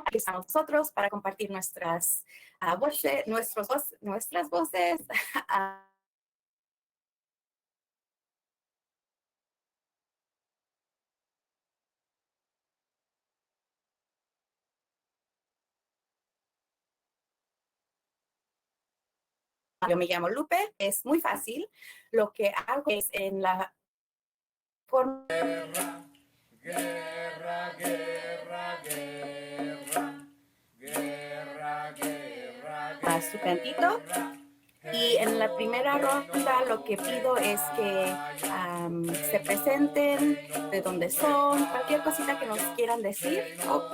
aquí estamos nosotros para compartir nuestras voces, nuestras voces. Yo me llamo Lupe, es muy fácil. Lo que hago es en la forma... Guerra, guerra, guerra, guerra, guerra, guerra, a su cantito. Y en la primera ronda lo que pido es que se presenten, de dónde son, cualquier cosita que nos quieran decir. Oh,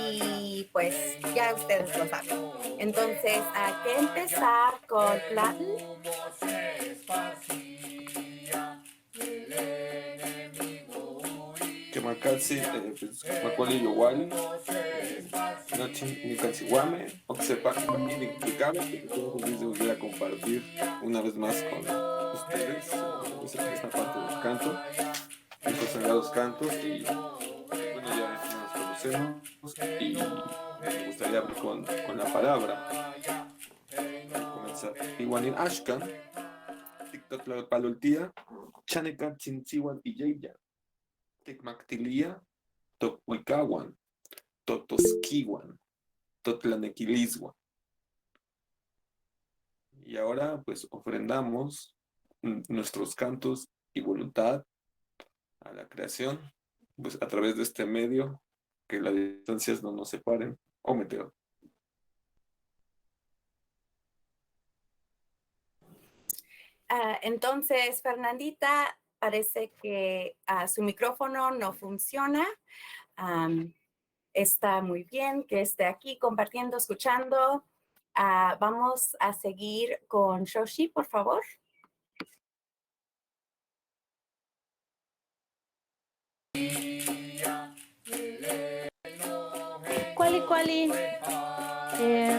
y pues ya ustedes lo saben. Entonces, hay que empezar con la... Kemakatsi, Macaulay Yowali, Nochin Nikansiwame, Oxepak Nicame, que estoy feliz de volver a compartir una vez más con ustedes esta parte del canto, estos sagrados cantos, y bueno, ya nos conocemos y me gustaría abrir con la palabra. Comenzar. Iguanin Ashkan, TikTok la paloltía, Chaneka Chinchiwan y Yeya, Tecmactilia, Tocuicawan, Totosquiwan, Totlanequiliswan. Y ahora pues ofrendamos nuestros cantos y voluntad a la creación, pues a través de este medio, que las distancias no nos separen. O meteo. Entonces, Fernandita, parece que su micrófono no funciona. Está muy bien que esté aquí compartiendo, escuchando. Vamos a seguir con Shoshi, por favor. Cuali.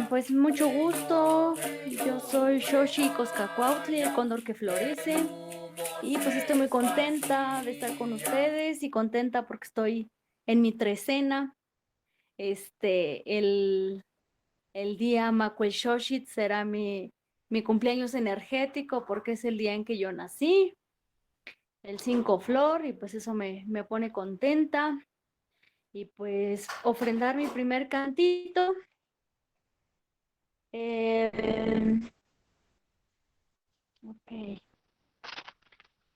Pues mucho gusto. Yo soy Shoshi Coscacuautli, el cóndor que florece. Y pues estoy muy contenta de estar con ustedes y contenta porque estoy en mi trecena. El día Macuel Shoshit será mi cumpleaños energético porque es el día en que yo nací, el 5 flor, y pues eso me pone contenta. Y pues ofrendar mi primer cantito. Ok.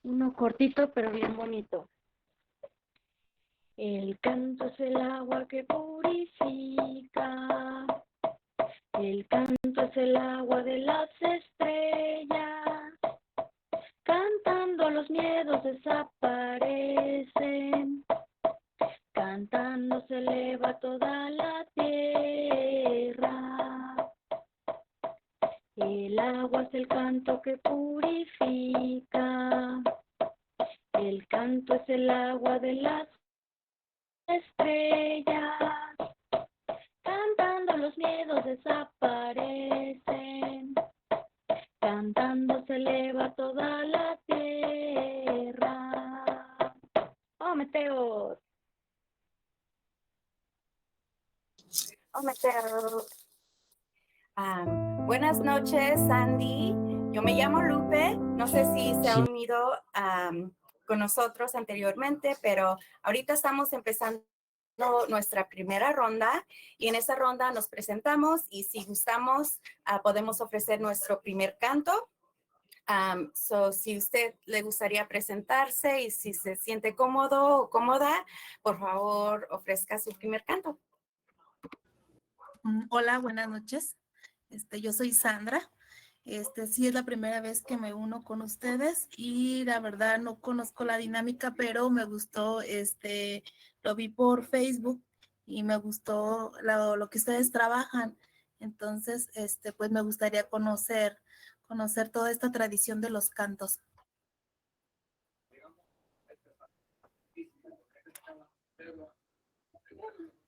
Uno cortito pero bien bonito. El canto es el agua que purifica. El canto es el agua de las estrellas. Cantando los miedos desaparecen. Cantando se eleva toda la tierra. El agua es el canto que purifica. El canto es el agua de las estrellas. Cantando los miedos desaparecen. Cantando se eleva toda la tierra. ¡Oh, meteor! ¡Oh, meteor! Buenas noches, Sandy. Yo me llamo Lupe. No sé si se ha unido con nosotros anteriormente, pero ahorita estamos empezando nuestra primera ronda y en esa ronda nos presentamos y si gustamos podemos ofrecer nuestro primer canto. Si usted le gustaría presentarse y si se siente cómodo o cómoda, por favor ofrezca su primer canto. Hola, buenas noches. Yo soy Sandra. Sí es la primera vez que me uno con ustedes y la verdad no conozco la dinámica, pero me gustó, lo vi por Facebook y me gustó lo que ustedes trabajan. Entonces, pues me gustaría conocer toda esta tradición de los cantos.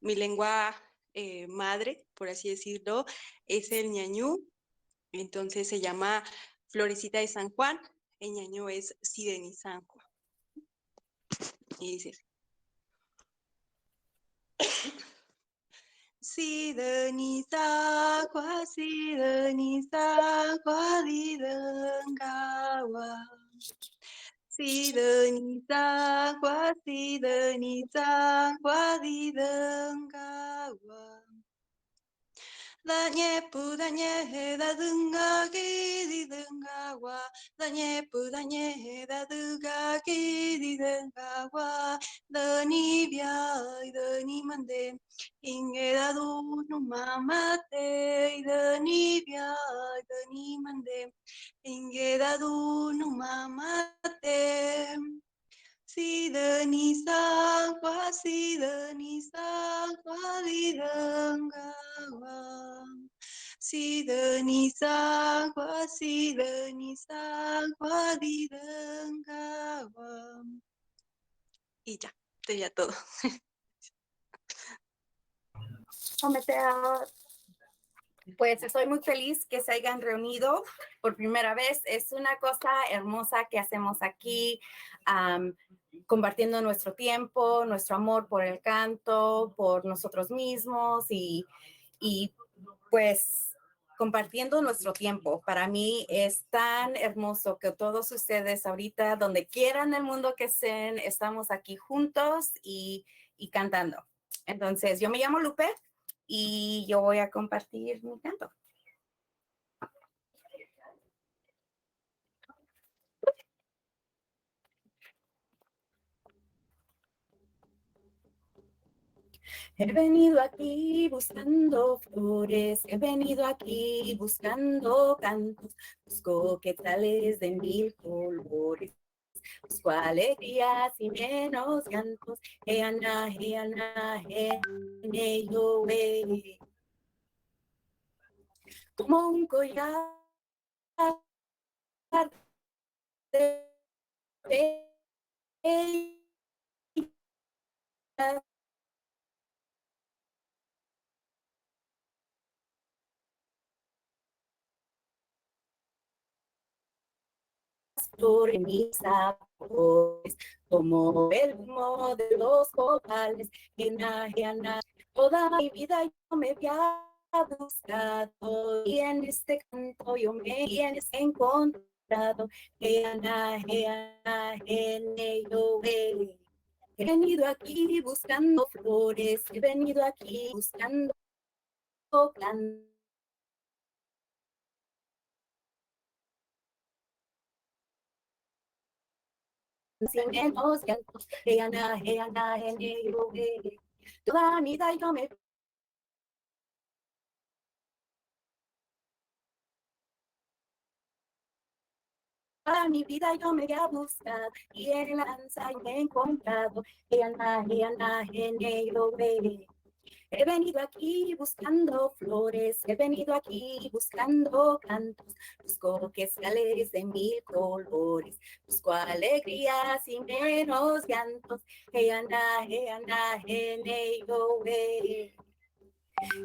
mi lengua madre, por así decirlo, es el ñañú. Entonces se llama Florecita de San Juan. El ñañú es Sidenizanco. Y dice, Sidenizagua, Sidenizagua, Didengawa. Sidenizagua, Sidenizagua, Didengawa. Dañepu, dañe, da dunga, di dungawa. Dañepu, dañe, da dunga, di dungawa. Dani bia, dani mande. Inge da du no mamate. Dani bia, dani mande. Inge da du no mamate. Sidenizagua, Sidenizagua, Didangawa. Sidenizagua, Sidenizagua, Didangawa. Y ya, sería todo. Ometea, pues estoy muy feliz que se hayan reunido por primera vez. Es una cosa hermosa que hacemos aquí, compartiendo nuestro tiempo, nuestro amor por el canto, por nosotros mismos y pues compartiendo nuestro tiempo. Para mí es tan hermoso que todos ustedes ahorita, donde quieran en el mundo que estén, estamos aquí juntos y cantando. Entonces, yo me llamo Lupe y yo voy a compartir mi canto. He venido aquí buscando flores, he venido aquí buscando cantos, busco quetzales de mil colores, busco alegrías y menos llantos, ana, yo, como un collar de bellas flores, mis sabores, como el humo de los copales, toda mi vida yo me había buscado y en este canto yo me he encontrado. He venido aquí buscando flores, he venido aquí buscando cantos. Menos llantos, toda mi vida yo me toda mi vida yo me había buscado y en la danza yo me he encontrado. He venido aquí buscando flores, he venido aquí buscando cantos, busco quetzales de mil colores, busco alegrías y menos llantos.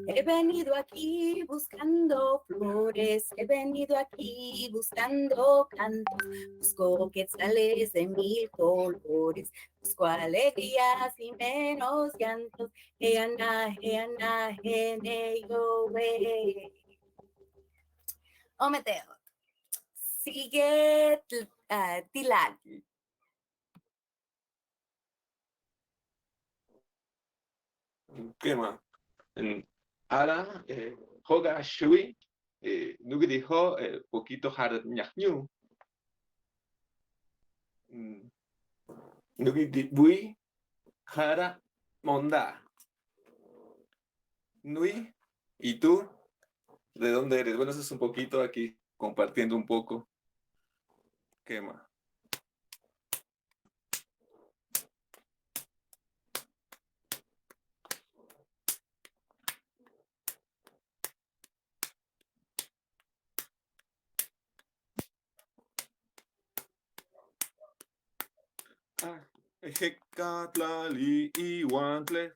He venido aquí buscando flores, he venido aquí buscando cantos, busco quetzales de mil colores, busco alegrías y menos llantos. Ometeo. Sigue Tilal. ¿Qué más? Ara, Hoga Shui, Nugi dijo, poquito Harat Ñañu. Nugi di Bui, Hara Monda. Nui, ¿y tú? ¿De dónde eres? Bueno, eso es un poquito aquí, compartiendo un poco. ¿Qué más? Hecatlali Iwantle,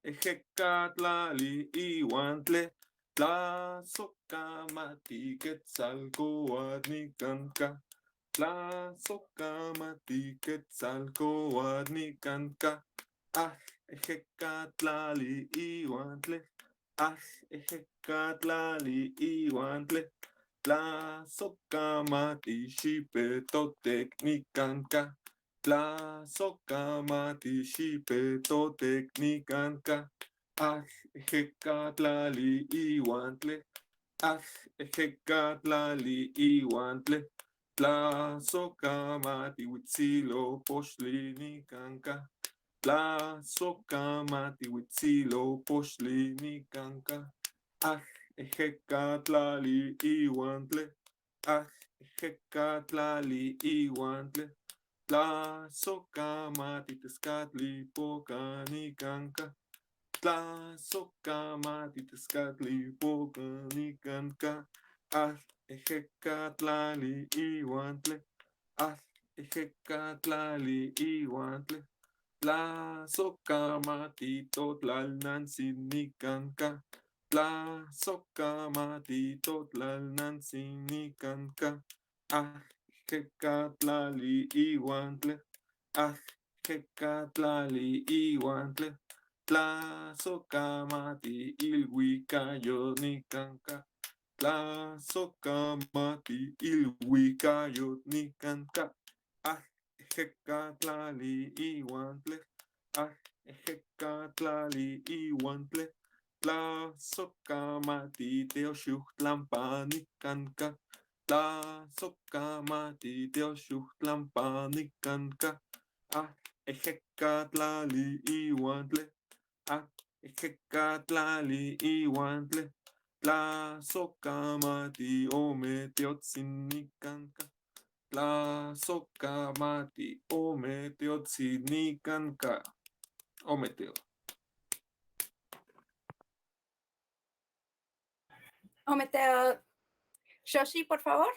Ejecatlali iwantle, Tlazocamati quetzalcoatnicanca, Tlazocamati quetzalcoatnicanca, Ejecatlali iwantle, Ejecatlali iwantle, Tlazocamati xipetotecnicanca, Tlazocamati xipetotecnicanca, Ejecatlali iwantle, Ejecatlali iwantle, Tlazocamati huitzilopochtlicanca, Tlazocamati huitzilopochtlicanca, Ejecatlali iwantle, Ejecatlali iwantle, Tlazocamati tezcatlipocanica, Tlazocamati tezcatlipocanica, Ejecatlali iwantle, Ejecatlali iwantle, Tlazocamati totlalnantzinicanca, Tlazocamati totlalnantzinicanca, Ejecatlali iwantle, Ejecatlali iwantle, Tlazocamati ilhuicayotnicanca, Tlazocamati ilhuicayotnicanca, Ejecatlali iwantle, Ejecatlali iwantle, Tlazocamati teoxuhtlampanicanca, Tlazocamati teoxuhtlampanicanca, Ejecatlali iwantle, Ejecatlali iwantle, Tlazocamati ometeotzinicanca, Tlazocamati ometeotzinicanca, ometeo. Ometeo. Shoshi, por favor.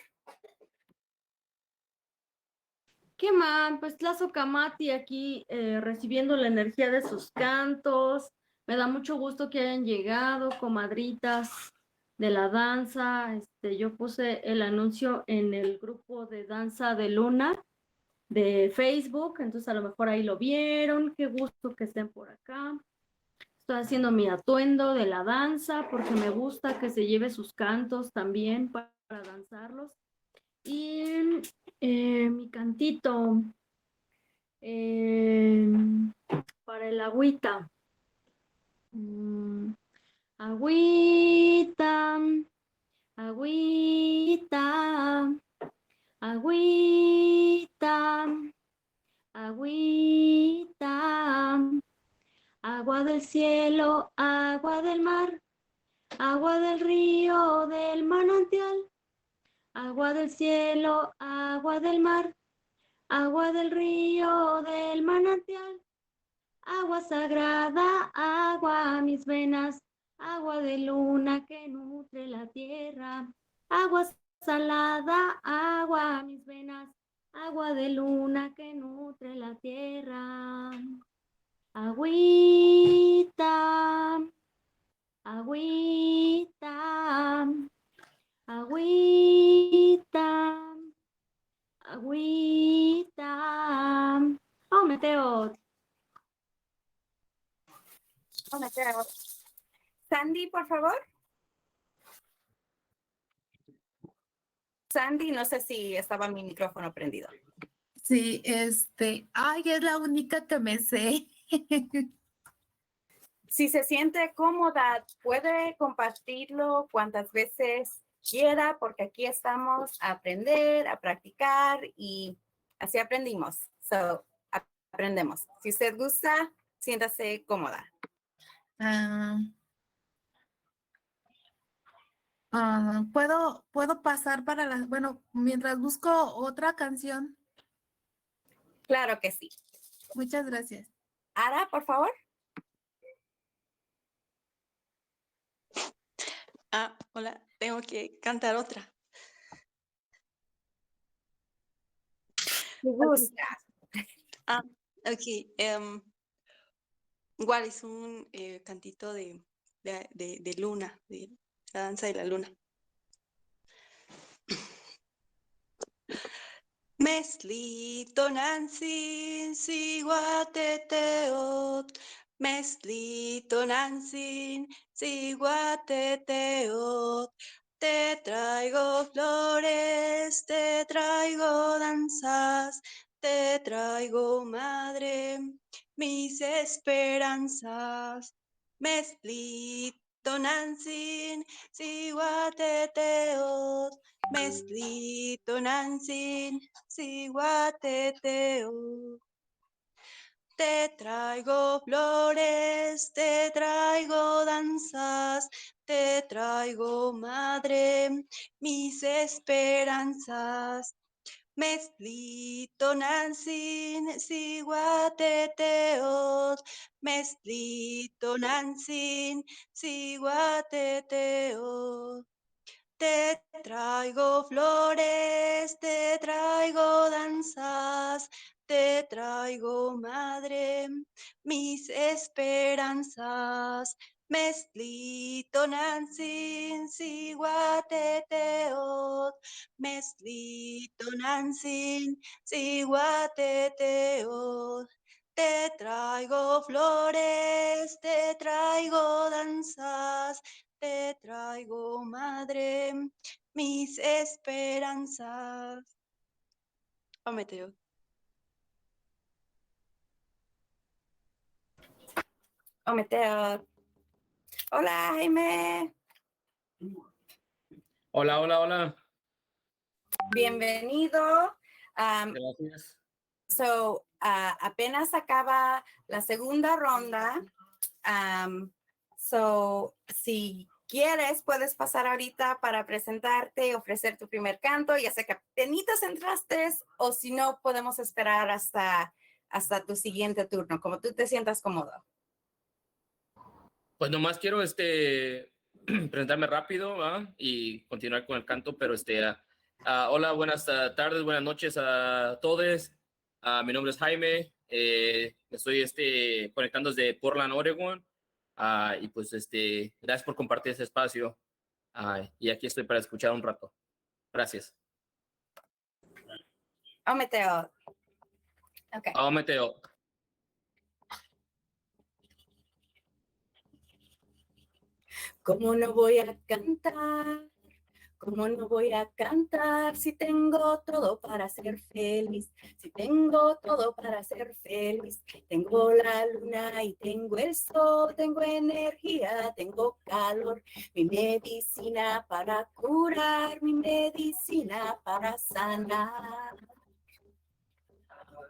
¿Qué más? Pues Tlazocamati aquí recibiendo la energía de sus cantos. Me da mucho gusto que hayan llegado, comadritas de la danza. Yo puse el anuncio en el grupo de danza de Luna de Facebook, entonces a lo mejor ahí lo vieron. Qué gusto que estén por acá. Estoy haciendo mi atuendo de la danza porque me gusta que se lleve sus cantos también para danzarlos. Y mi cantito para el agüita. Agüita, agüita, agüita, agüita, agua del cielo, agua del mar, agua del río, del manantial, agua del cielo, agua del mar, agua del río, del manantial, agua sagrada, agua a mis venas, agua de luna que nutre la tierra, agua salada, agua a mis venas, agua de luna que nutre la tierra. Agüita, agüita, agüita, agüita. Oh, Meteo. Ometeo. Sandy, por favor. Sandy, no sé si estaba mi micrófono prendido. Sí, ay, es la única que me sé. Si se siente cómoda, puede compartirlo cuantas veces quiera, porque aquí estamos a aprender, a practicar y así aprendimos. Aprendemos. Si usted gusta, siéntase cómoda. ¿Puedo pasar para bueno, mientras busco otra canción? Claro que sí. Muchas gracias. Ara, por favor. Hola, tengo que cantar otra. Me gusta. Ok. igual es un cantito de luna, de la danza de la luna. Mesli tonansin siguateteot, mesli tonansin siguateteot. Te traigo flores, te traigo danzas, te traigo, madre, mis esperanzas. Mesli tonansin siguateteot, mesli tonansin siguateteo. Te traigo flores, te traigo danzas, te traigo, madre, mis esperanzas. Mesli tonansin siguateteot, mesli tonansin siguateteot. Te traigo flores, te traigo danzas, te traigo, madre, mis esperanzas. Mesli tonansin siguateteot, mesli tonansin siguateteot. Te traigo flores, te traigo danzas, te traigo, madre, mis esperanzas. Ometeo. Ometeo. Hola, Jaime. Hola, hola, hola. Bienvenido. Gracias. Apenas acaba la segunda ronda. Si quieres, puedes pasar ahorita para presentarte, ofrecer tu primer canto, ya sea que apenas entraste o si no, podemos esperar hasta tu siguiente turno, como tú te sientas cómodo. Pues nomás quiero presentarme rápido, ¿va? Y continuar con el canto, pero hola, buenas tardes, buenas noches a todos. Mi nombre es Jaime, me estoy conectando desde Portland, Oregon. Y pues gracias por compartir ese espacio. Y aquí estoy para escuchar un rato. Gracias. Ometeo. Okay. Ometeo. ¿Cómo no voy a cantar? ¿Cómo no voy a cantar si tengo todo para ser feliz? Si tengo todo para ser feliz. Tengo la luna y tengo el sol, tengo energía, tengo calor. Mi medicina para curar, mi medicina para sanar.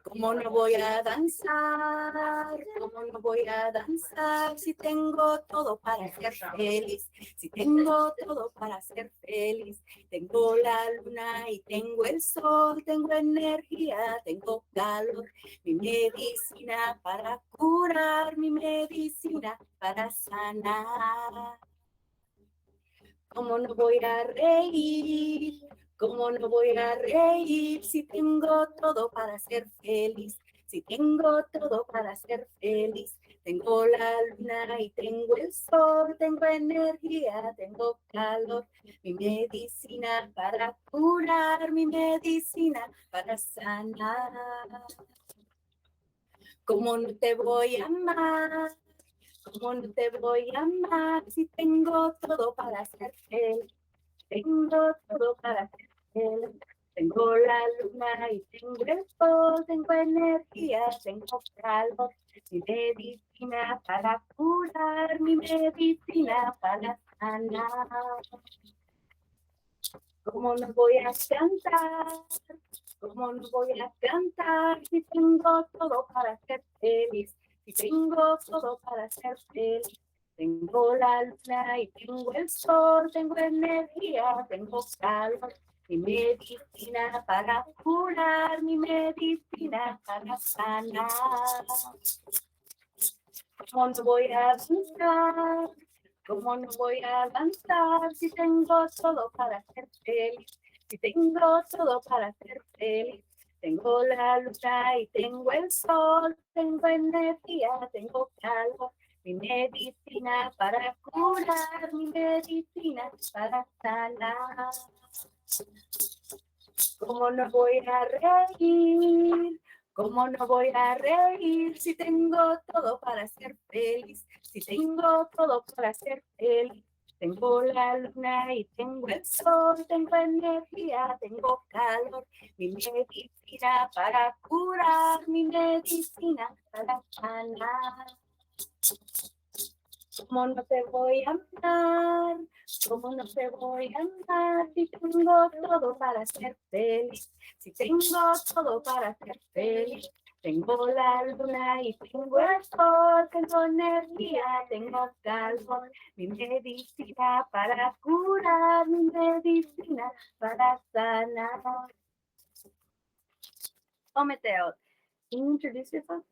¿Cómo no voy a danzar? ¿Cómo no voy a danzar si tengo todo para ser feliz? Si tengo todo para ser feliz. Tengo la luna y tengo el sol, tengo energía, tengo calor. Mi medicina para curar, mi medicina para sanar. ¿Cómo no voy a reír? ¿Cómo no voy a reír si tengo todo para ser feliz? Si tengo todo para ser feliz. Tengo la luna y tengo el sol, tengo energía, tengo calor. Mi medicina para curar, mi medicina para sanar. ¿Cómo no te voy a amar? ¿Cómo no te voy a amar si tengo todo para ser feliz? Tengo todo para ser feliz. Tengo la luna y tengo el sol, tengo energía, tengo calor. Mi medicina para curar, mi medicina para sanar. ¿Cómo no voy a cantar? ¿Cómo no voy a cantar si tengo todo para ser feliz? Si tengo todo para ser feliz. Tengo la luna y tengo el sol, tengo energía, tengo calor. Mi medicina para curar, mi medicina para sanar. ¿Cómo no voy a danzar? ¿Cómo no voy a danzar si tengo todo para ser feliz? Si tengo todo para ser feliz. Tengo la luna y tengo el sol, tengo energía, tengo calor. Mi medicina para curar, mi medicina para sanar. ¿Cómo no voy a reír? ¿Cómo no voy a reír si tengo todo para ser feliz? Si tengo todo para ser feliz. Tengo la luna y tengo el sol, tengo energía, tengo calor. Mi medicina para curar, mi medicina para sanar. ¿Cómo no te voy a amar? ¿Cómo no te voy a amar si tengo todo para ser feliz? Si tengo todo para ser feliz. Tengo la luna y tengo el sol, tengo energía, tengo calor. Mi medicina para curar, mi medicina para sanar. Oh, Mateo, introduce yourself.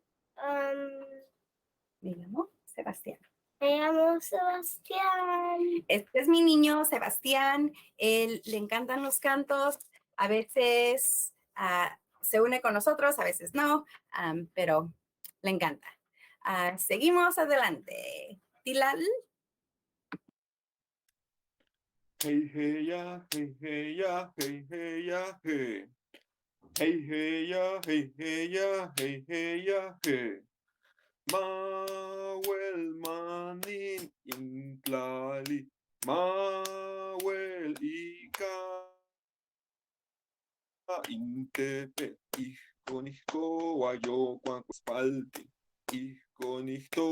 Me llamo Sebastián. Me llamo Sebastián. Este es mi niño, Sebastián. Él le encantan los cantos. A veces se une con nosotros, a veces no, pero le encanta. Seguimos adelante. Tilal. Hey, hey, ya, hey, hey, ya, hey, hey, ya, hey. Hey, hey, ya, hey, hey, ya, hey, hey, ya, hey. Mawel manin intlali, Mawel ika intepe, ihkonihko ayo kuankuespaltin, ihkonihto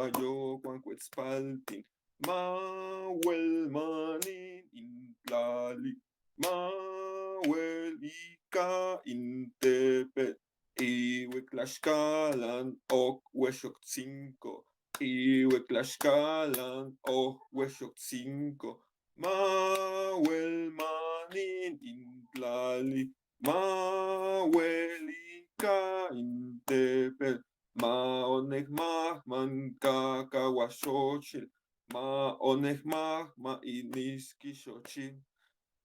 ayo kuankuespaltin, Mawel manin intlali, Mawel ika intepe. Iwetlaxcalan ok huexoctzinco, Iwetlaxcalan ok huexoctzinco, Mawel manin intlali, Mawel ika intepel, Maonehmahman cacahuaxochil, Maonehmahma iniskixochil.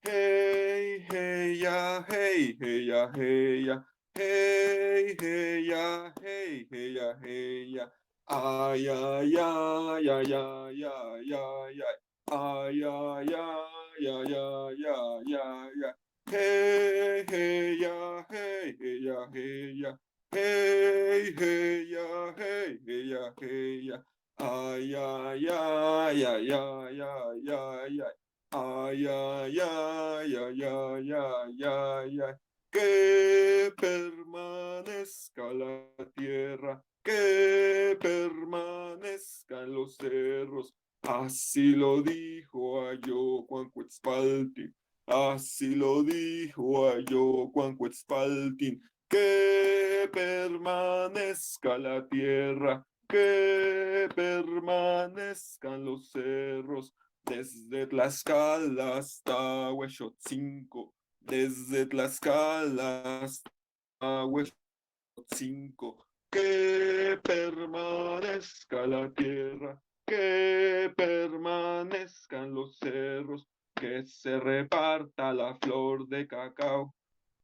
Hey, hey, ya, hey, hey, ya, hey, ya. Hey, hey, ya, hey, hey, ya, hey, ya. Ay, ay, ay, ay, ay, ay, ay, ay. Ay, ay, ay, ay, ay, ay, ay, ay. Hey, hey, ya, hey, hey, ya, hey, ya. Hey, hey, ya, hey, hey, ya, hey, ya. Ay, ay, ay, ay, ay, ay, ay, ay. Ay, ay, ay, ay, ay, ay, ay, ay. Que permanezca la tierra, que permanezcan los cerros. Así lo dijo Ayo Cuancuetzpaltin, así lo dijo Ayo Cuancuetzpaltin. Que permanezca la tierra, que permanezcan los cerros. Desde Tlaxcala hasta Huexotzinco, desde Tlaxcala hasta Huexotzinco, que permanezca la tierra, que permanezcan los cerros, que se reparta la flor de cacao,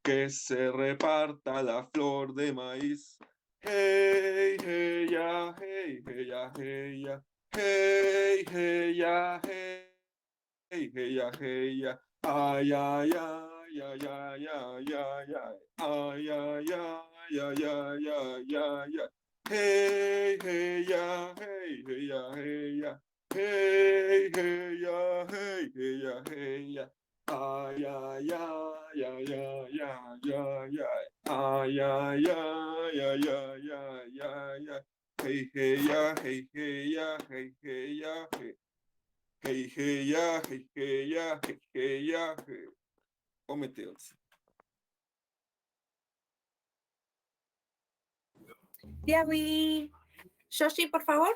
que se reparta la flor de maíz. Hey, hey, ya, hey, hey, ya, hey, ya. Hey, hey, ya, hey, hey, hey, ya, hey, ya. Ay, ay, ay, ay, ay, ay, ay, ay. Ay, ay, ay, ay, ay, ay, ay, ay. Hey, hey, ya, hey, hey, ya, hey, ya. Hey, hey, ya, hey, hey, ya, hey, ya. Ay, ay, ay, ay, ay, ay, ay, ay. Ay, ay, ay, ay, ay, ay, ay, ay. Hey, hey, ya, hey, hey, ya, hey, hey, ya, hey. Hey, hey, ya, hey, hey, ya, hey, hey, ya, hey. O Meteos. Tiawi. Shoshi, por favor.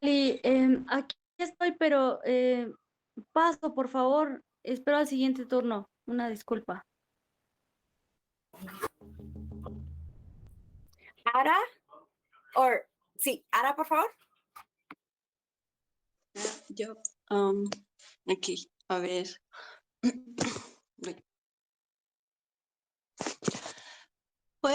Y, aquí estoy, pero paso, por favor. Espero al siguiente turno. Una disculpa. Ara. Sí, Ara, por favor. Yo, aquí. A ver. Uy.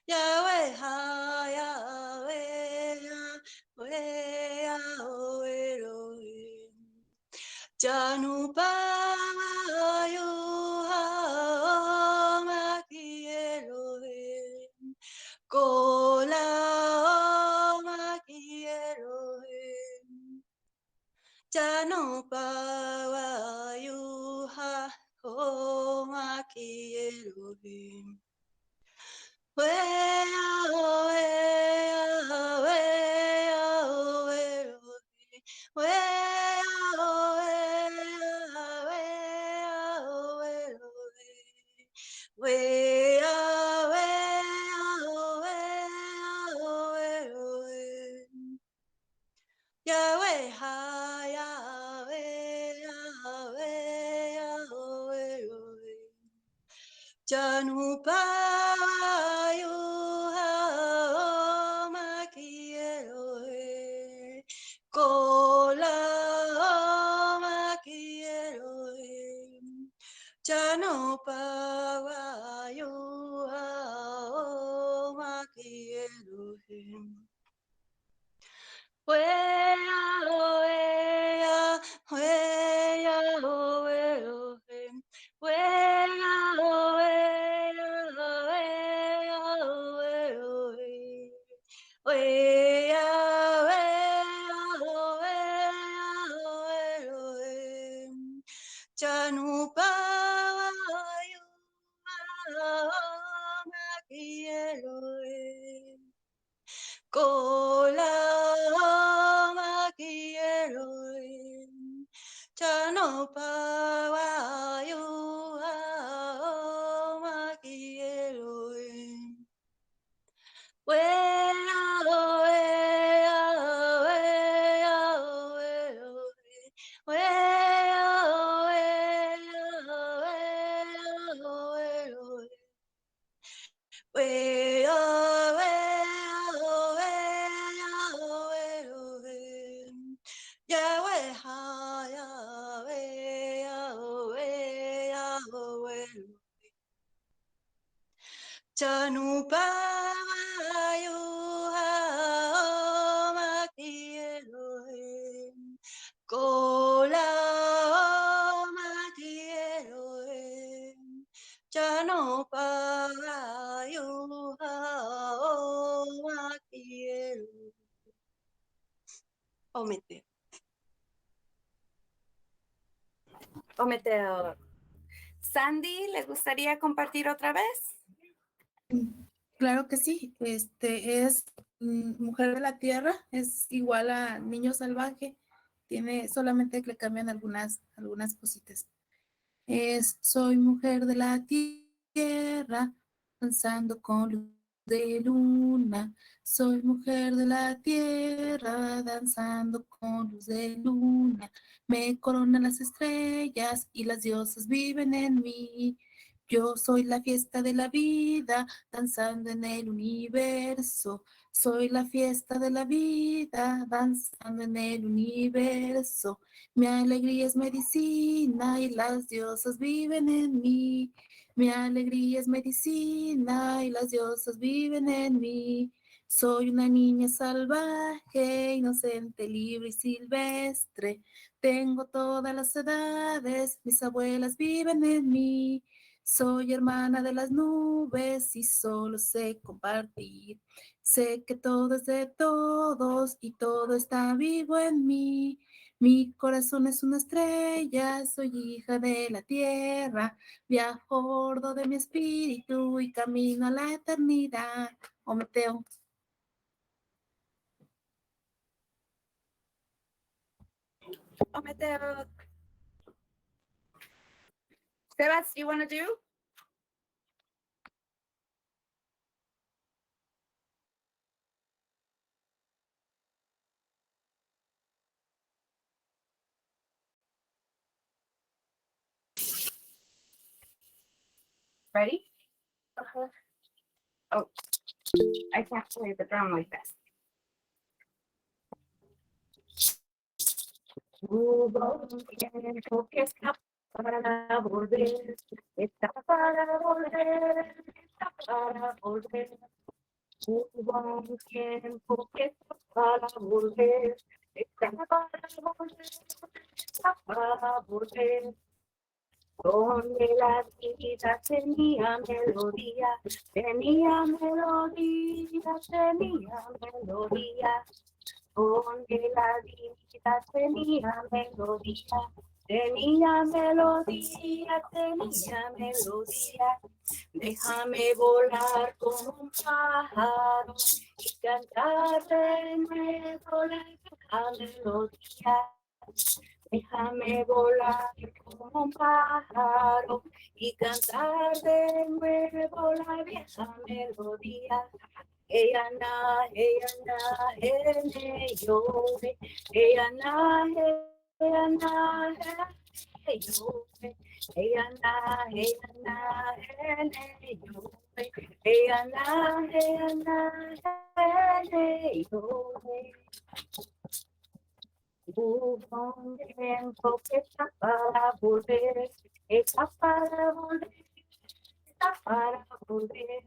Yahweh, Yahweh, Yahweh, Yahweh, Elohim. Janupayu Maki Elohim. Kola Maki Elohim. Janupayu Maki Elohim. Yahweh, Yahweh, Yahweh, Yahweh. Janupayu Maki Elohim. Kola Maki Elohim. Janupayu Maki Elohim. Kola Maki Elohim. Chanopawayu Maki Elohim. Yahweh, Yahweh, Yahweh, Yahweh. Janupayu Maki Elohim. Kola Maki Elohim. Janupayu Maki Elohim. Omete. Ometeo. Sandy, ¿le gustaría compartir otra vez? Claro que sí, es Mujer de la Tierra, es igual a Niño Salvaje, tiene solamente que le cambian algunas cositas. Soy mujer de la tierra, danzando con luz de luna. Soy mujer de la tierra, danzando con luz de luna. Me coronan las estrellas y las diosas viven en mí. Yo soy la fiesta de la vida, danzando en el universo. Soy la fiesta de la vida, danzando en el universo. Mi alegría es medicina y las diosas viven en mí. Mi alegría es medicina y las diosas viven en mí. Soy una niña salvaje, inocente, libre y silvestre. Tengo todas las edades, mis abuelas viven en mí. Soy hermana de las nubes y solo sé compartir. Sé que todo es de todos y todo está vivo en mí. Mi corazón es una estrella, soy hija de la tierra. Viajo a bordo de mi espíritu y camino a la eternidad. Ometeo. Ometeo. Sebas, you want to do? Ready? Oh, I can't play the drum like this. Hubo un tiempo que está para volver, está para volver, está para volver. Hubo un tiempo que está para volver, está para volver, está para volver. Donde la vida tenía melodía, tenía melodía, tenía melodía. Donde la vida tenía melodía, tenía melodía, tenía melodía. Déjame volar como un pájaro y cantar de nuevo la vieja melodía. Déjame volar como un pájaro y cantar de nuevo la vieja melodía. Ella na, ene yo, ella na, yo, ella na, ene yo, ella na, ene yo. Hubo un tiempo que está para volver, está para volver, está para volver.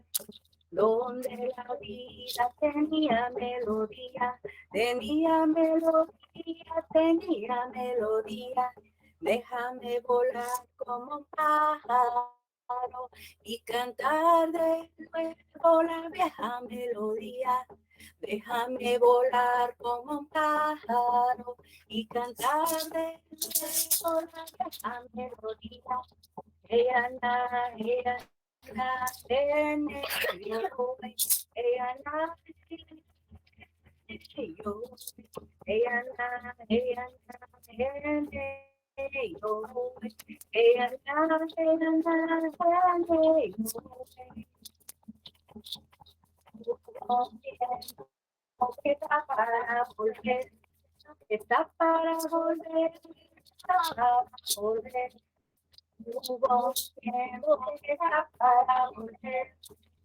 Donde la vida tenía melodía, tenía melodía, tenía melodía. Déjame volar como un pájaro y cantar de nuevo la vieja melodía. Déjame volar como un pájaro y cantar de nuevo la vieja melodía. Ella na, ella na, ene yo, ella na, yo, ella na, ene yo, ella na, ene yo. Está para volver, está para volver, está para volver. Hubo tiempo que está para volver,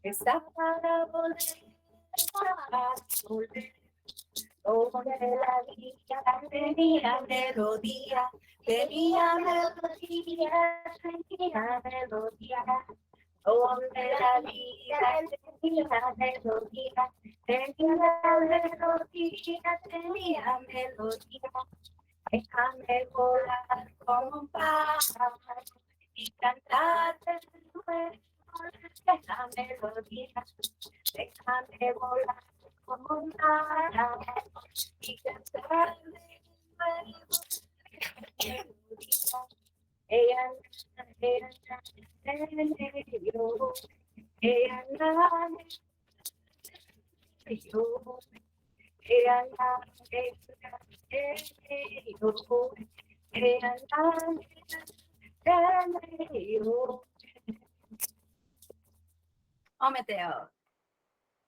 está para volver, está para volver. Donde la vida tenía melodía, tenía melodía, tenía melodía. Donde la vida tenía melodía, tenía melodía, tenía melodía. Déjame volar como un pájaro y cantar de nuevo esa melodía. Déjame volar como un pájaro y cantar de nuevo esa melodía. Ella yo, ella yo, ella Ometeo.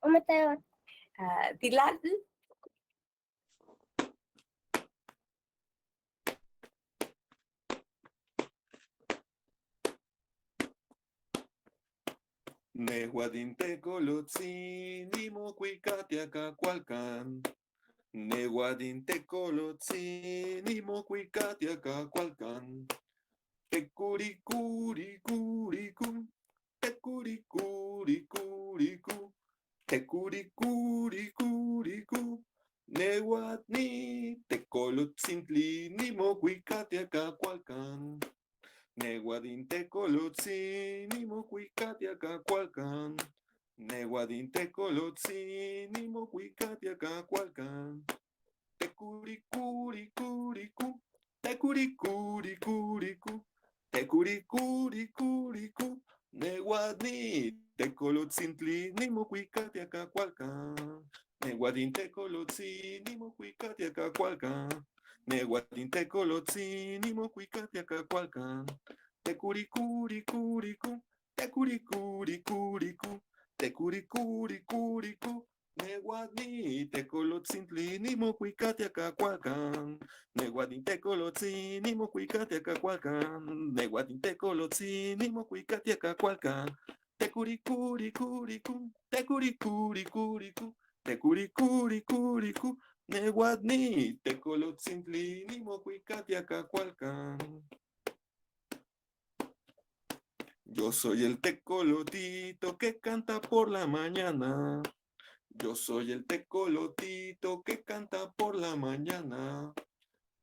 Ometeo. Dilal. Nehuadinte colotzi, nimo cuicatiaca cualcan. Nehuadinte colotzi, nimo cuicatiaca cualcan. Tecuricuricuricu, tecuricuricuricu, tecuricuricuricu. Nehuadni, tecolotzintli, nimo cuicatiaca cualcan. Neguadin tecolotzi, nimo cuicatiaca cualcan. Neguadin tecolotzi, nimo cuicatiaca cualcan. Tecuricuricuricu, tecuricuricuricu, tecuricuricuricu. Neguadni tecolotzintli, nimo cuicatiaca cualcan. Neguadin tecolotzi, nimo cuicatiaca cualcan. Neguadin tecolotzi, nimo cuicatiaca cualcan. Tecuricuricuricu, tecuricuricuricu, tecuricuricuricu. Neguatni tecolotzintli nimocuicatiacacualcan. Neguatni tecolotzi nimocuicatiacacualcan. Neguatni tecolotzi nimocuicatiacacualcan. Tecuricuricuricu, tecuricuricuricu, tecuricuricuricu. Neguatni tecolotzintli nimocuicatiacacualcan. Yo soy el tecolotito que canta por la mañana. Yo soy el tecolotito que canta por la mañana.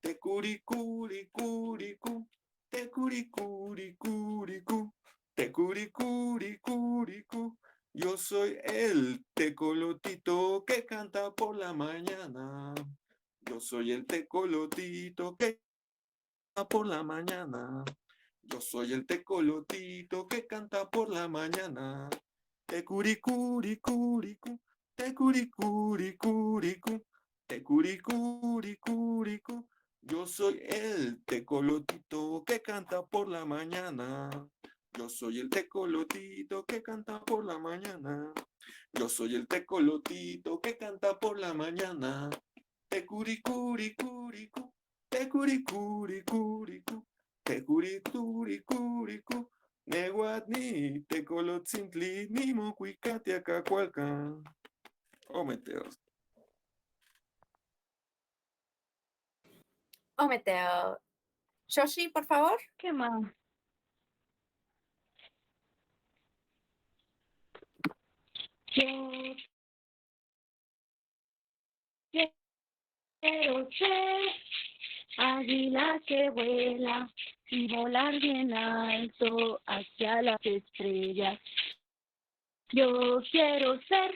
Tecuricuricuricu, tecuricuricuricu, tecuricuricuricu. Yo soy el tecolotito que canta por la mañana. Yo soy el tecolotito que canta por la mañana. Yo soy el tecolotito que canta por la mañana. Tecuricuricuricu, tecuricuricuricu, tecuricuricuricu. Yo soy el tecolotito que canta por la mañana. Yo soy el tecolotito que canta por la mañana. Yo soy el tecolotito que canta por la mañana. Tecuricuricuricu, tecuricuricuricu, tecuricuricuricu. Neguatni tecolotzintli nimocuicatiacacualcan. Oh, meteos. Ometeo. Shoshi, por favor. ¿Qué más? Yo quiero ser águila que vuela y volar bien alto hacia las estrellas. Yo quiero ser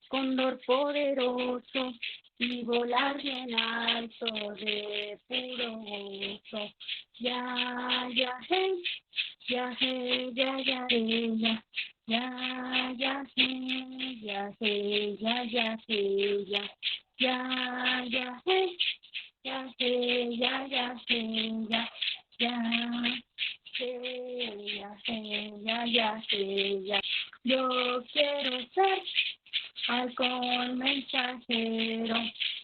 cóndor poderoso y volar bien alto de puro gozo. Ya, hey, ya, hey, ya, hey, ya. Ya, hey, ya, hey, ya, hey, ya. Ya, hey, ya, hey, ya, hey, ya. Ya, hey, ya, hey, ya. Yo quiero ser halcón mensajero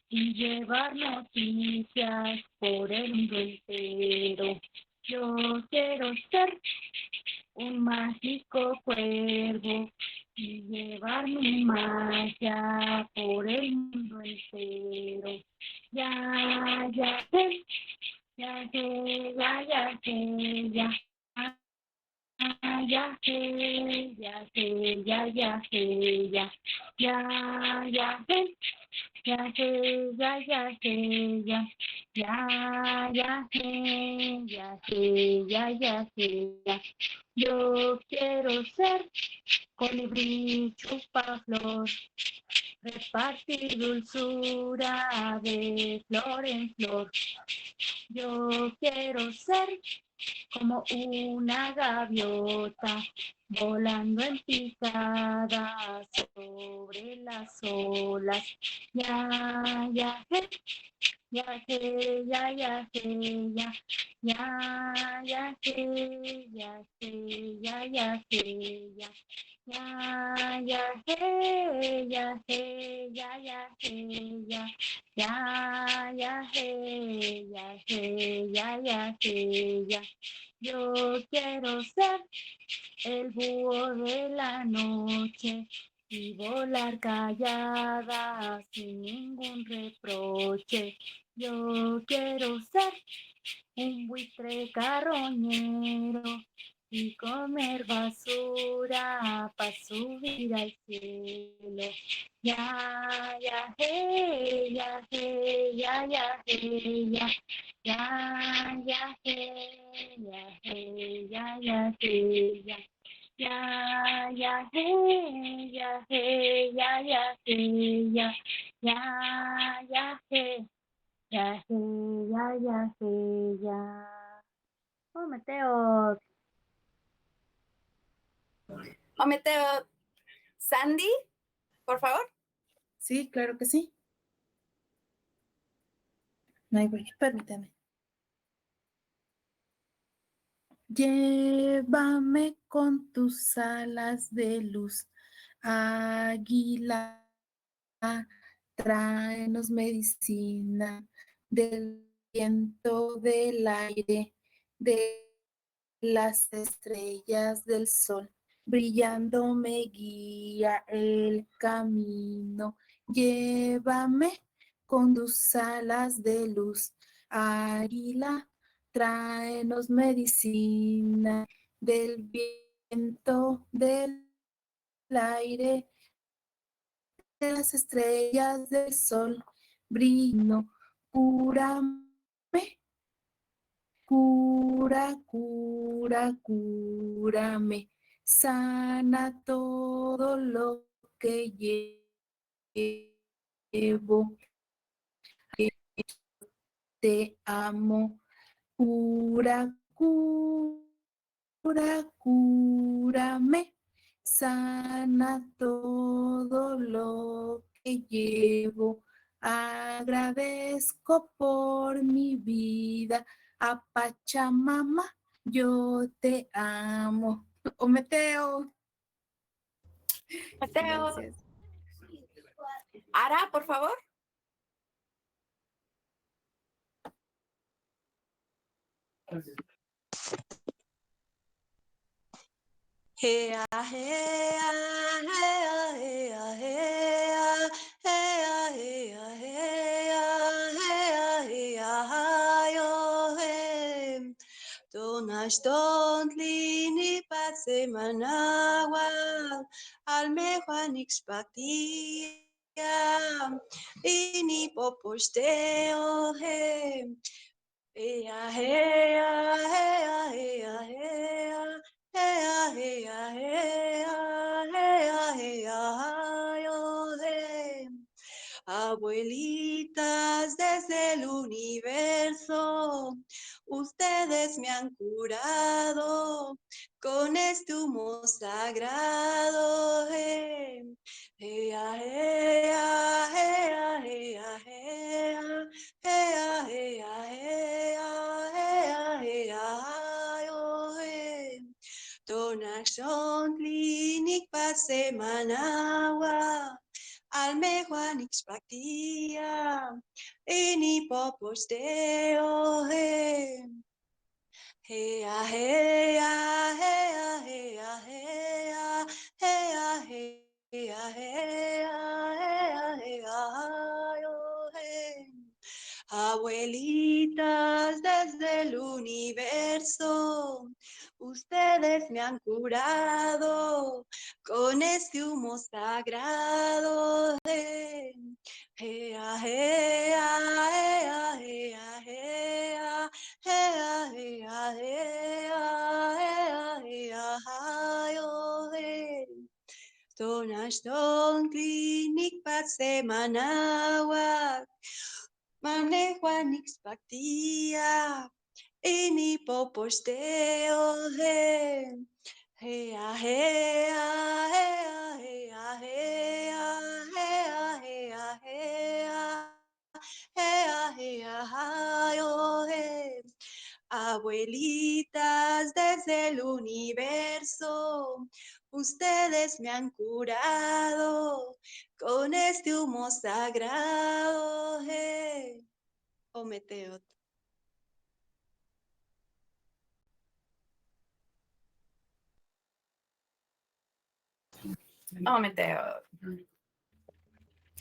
y llevar noticias por el mundo entero. Yo quiero ser un mágico cuervo y llevar mi magia por el mundo entero. Ya, hey, ya, hey, ya, hey, ya. Ya, hey, ya, hey, ya, hey, ya. Ya, hey, ya, hey, ya, hey, ya. Ya, hey, ya, hey, ya, hey, ya. Yo quiero ser colibrí chupaflor, repartir dulzura de flor en flor. Yo quiero ser como una gaviota volando en picada sobre las olas. Ya, hey, ya, hey, ya, hey, ya. Ya, hey, ya, hey, ya, hey, ya. Ya, hey, ya, hey, ya, hey, ya. Ya, hey, ya, hey, ya, hey, ya. Yo quiero ser el búho de la noche y volar callada sin ningún reproche. Yo quiero ser un buitre carroñero y comer basura para subir al cielo. Ya, hey, ya, hey, ya, hey, ya. Ya, hey, ya, hey, ya, hey, ya. Ya, hey, ya, hey, ya, hey, ya. Ya, hey. Ya sé, ya sé, ya. Oh, Mateo. Ometeo. Sandy, por favor. Sí, claro que sí. Ahí voy, permítame. Llévame con tus alas de luz, águila tráenos medicina del viento, del aire, de las estrellas, del sol. Brillando me guía el camino. Llévame con tus alas de luz. Águila, tráenos medicina del viento, del aire, de las estrellas, del sol. Brino, cúrame, cúrame. Sana todo lo que llevo. Te amo. Cúrame, sana todo lo que llevo. Agradezco por mi vida, a Pachamama, yo te amo. Ometeo. Mateo, Gracias. Ara, por favor. Hea, hea, hea, hea, hea, hea, hea, hea, hea, hayo, hem. Tonashtontli ni patse manawa, almejuan ixpaktia, ini poposteo, hem. Hea, hea, hea, hea, hea. Hea, hea, hea, hea, hea, hayo, hem. Abuelitas desde el universo, ustedes me han curado con este humo sagrado. Hem. Hea, hea, hea, hea, hea, hea, hea, hea, hea, hea, hayo, hem. Tonashtontli nikpatse manawa, almejuan ixpaktia, ini poposteo, hem. Hea, hea, hea, hea, hea, hea, hea, hea, hea, hayo, hem. Abuelitas desde el universo, ustedes me han curado con este humo sagrado. Hem. Hea, hea, hea, hea, hea, hea, hea, hea, hea, hea, hayo, hem. Tonashtontli nikpatse manawak, manejuan ixpaktia, ini poposteo, hem. Hea, hea, hea, hea, hea, hea, hea, hea, hea, hea, hayo, hem. Abuelitas desde el universo, ustedes me han curado con este humo sagrado. Hey. Ometeot. Oh, Mateo.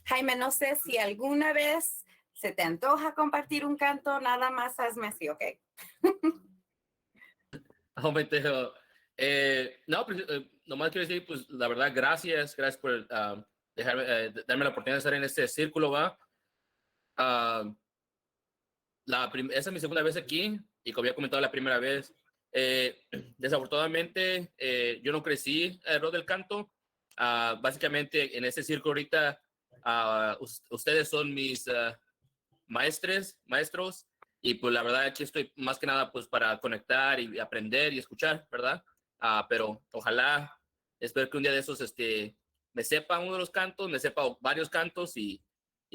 Jaime, no sé si alguna vez se te antoja compartir un canto, nada más hazme así, ¿ok? Mateo. No, pues, nomás quiero decir, pues, la verdad, gracias por darme la oportunidad de estar en este círculo, ¿va? Esa es mi segunda vez aquí, y como había comentado la primera vez, desafortunadamente, yo no crecí alrededor del canto. Básicamente, en este círculo ahorita, ustedes son mis maestros, y pues la verdad aquí estoy más que nada pues para conectar y aprender y escuchar, ¿verdad? Pero ojalá, espero que un día de esos me sepa uno de los cantos, me sepa varios cantos y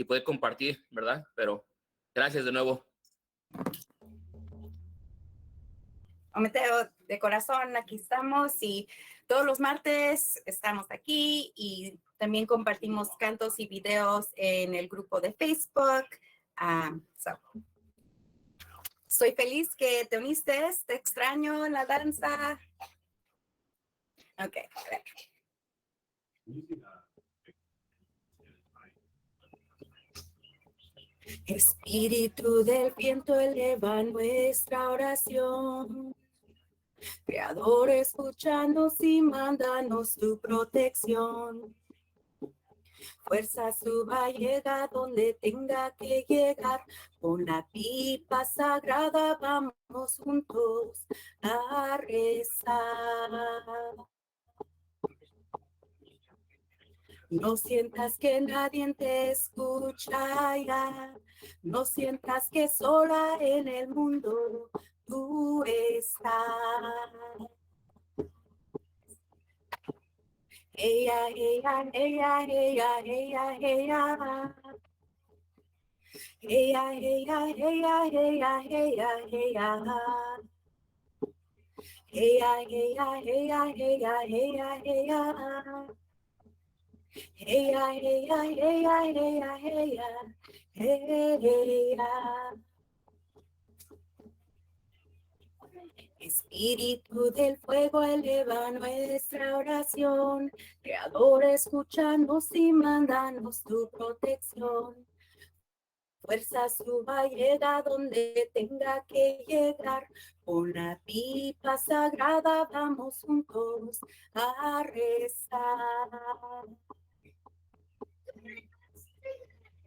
poder compartir, ¿verdad? Pero gracias de nuevo. Mateo, de corazón, aquí estamos y todos los martes estamos aquí y también compartimos cantos y videos en el grupo de Facebook. Soy feliz que te uniste, te extraño en la danza. Ok, a ver. Espíritu del viento, eleva nuestra oración. Creador, escúchanos y mándanos tu protección. Fuerza suba, llega donde tenga que llegar. Con la pipa sagrada vamos juntos a rezar. No sientas que nadie te escucha ya. No sientas que sola en el mundo tú estás. Ella, ella, ella, ella, ella, ella. Ella, ella, ella, ella, ella, ella. Ella, ella, ella, ella, ella, ella. Ella, ella, ella, ella, ella, ella. Espíritu del fuego, eleva nuestra oración. Creador, escúchanos y mándanos tu protección. Fuerza suba, llega donde tenga que llegar. Con la pipa sagrada vamos juntos a rezar.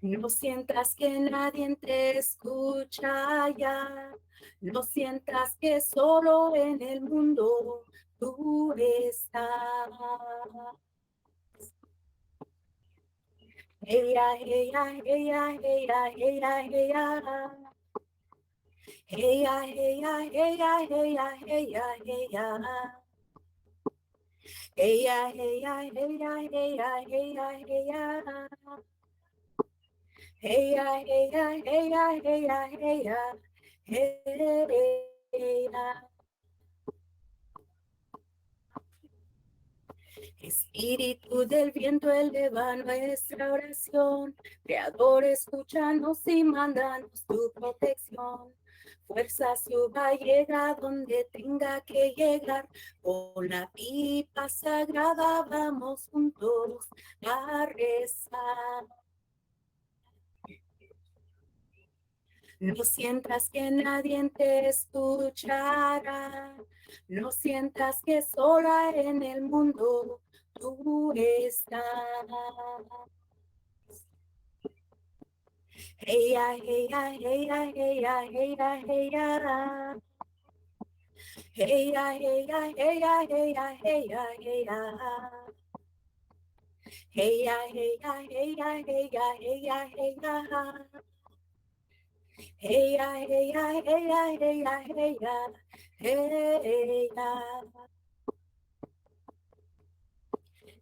No sientas que nadie te escucha ya. No sientas que solo en el mundo tú estás. Ella, ella, ella, ella, ella, ella. Ella, ella, ella, ella, ella, ella. Ella, ella, ella, ella, ella, ella. Ella, ella, ella, ella, ella, ella. Espíritu del viento, eleva nuestra oración. Creador, escúchanos y mándanos tu protección. Fuerza suba, llega donde tenga que llegar. Con la pipa sagrada vamos juntos a rezar. No sientas que nadie te escuchará. No sientas que sola en el mundo tú estás. Ella, ella, ella, ella, ella, ella. Ella, ella, ella, ella, ella, ella. Ella, ella, ella, ella, ella, ella. Ella, ella, ella, ella, ella, ella.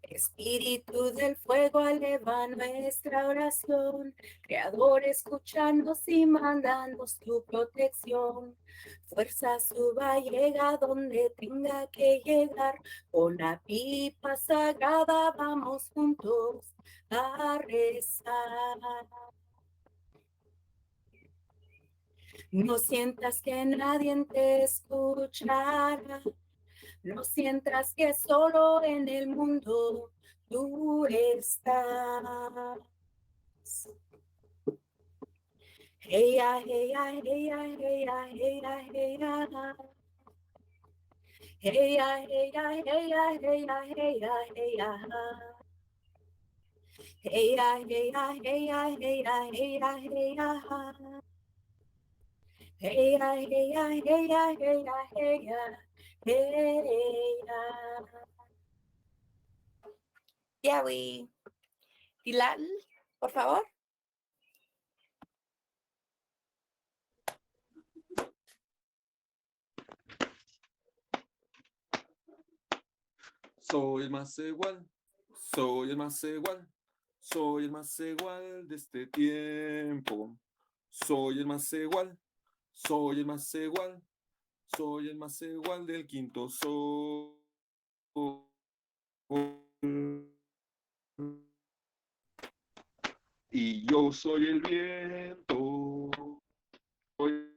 Espíritu del fuego, eleva nuestra oración. Creador, escúchanos y mándanos tu protección. Fuerza suba, llega donde tenga que llegar. Con la pipa sagrada vamos juntos a rezar. No sientas que nadie te escuchará. No sientas que solo en el mundo tú estás. Ella, ella, ella, ella, ella, ella. Ella, ella, ella, ella, ella, ella. Ella, ella, ella, ella, ella, ella. Ella, ella, ella, ella, ella, ella. Yawi. Dilal, por favor. Soy el más igual, soy el más igual, soy el más igual de este tiempo. Soy el más igual, soy el más igual, soy el más igual del quinto sol. Y yo soy el viento. Soy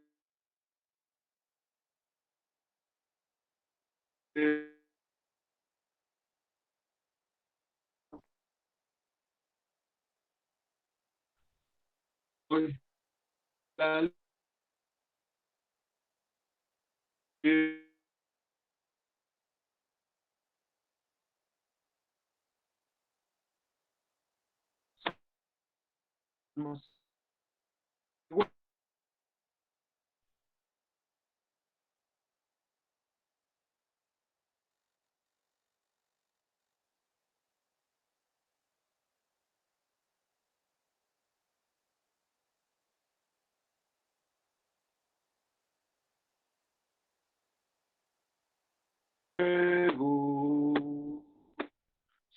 soy la más igual.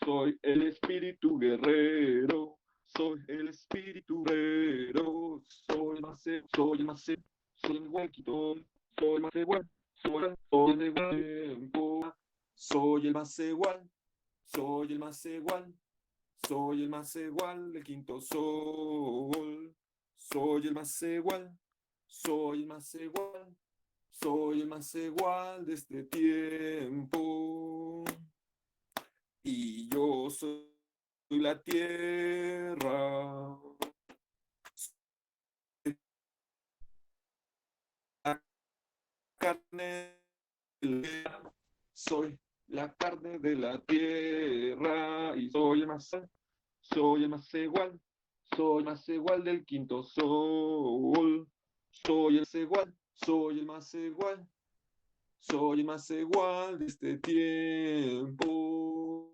Soy el espíritu guerrero, soy el espíritu guerrero, soy el más soy el guaquitón, soy el más igual, soy el igual tiempo, soy el más igual, soy el más igual, soy el más igual del quinto sol, soy el más igual, soy el más igual, soy el más igual de este tiempo. Y yo soy la tierra. La carne, soy la carne de la tierra y soy el más igual, soy más igual del quinto sol. Soy el más igual, soy el más igual, soy el más igual de este tiempo.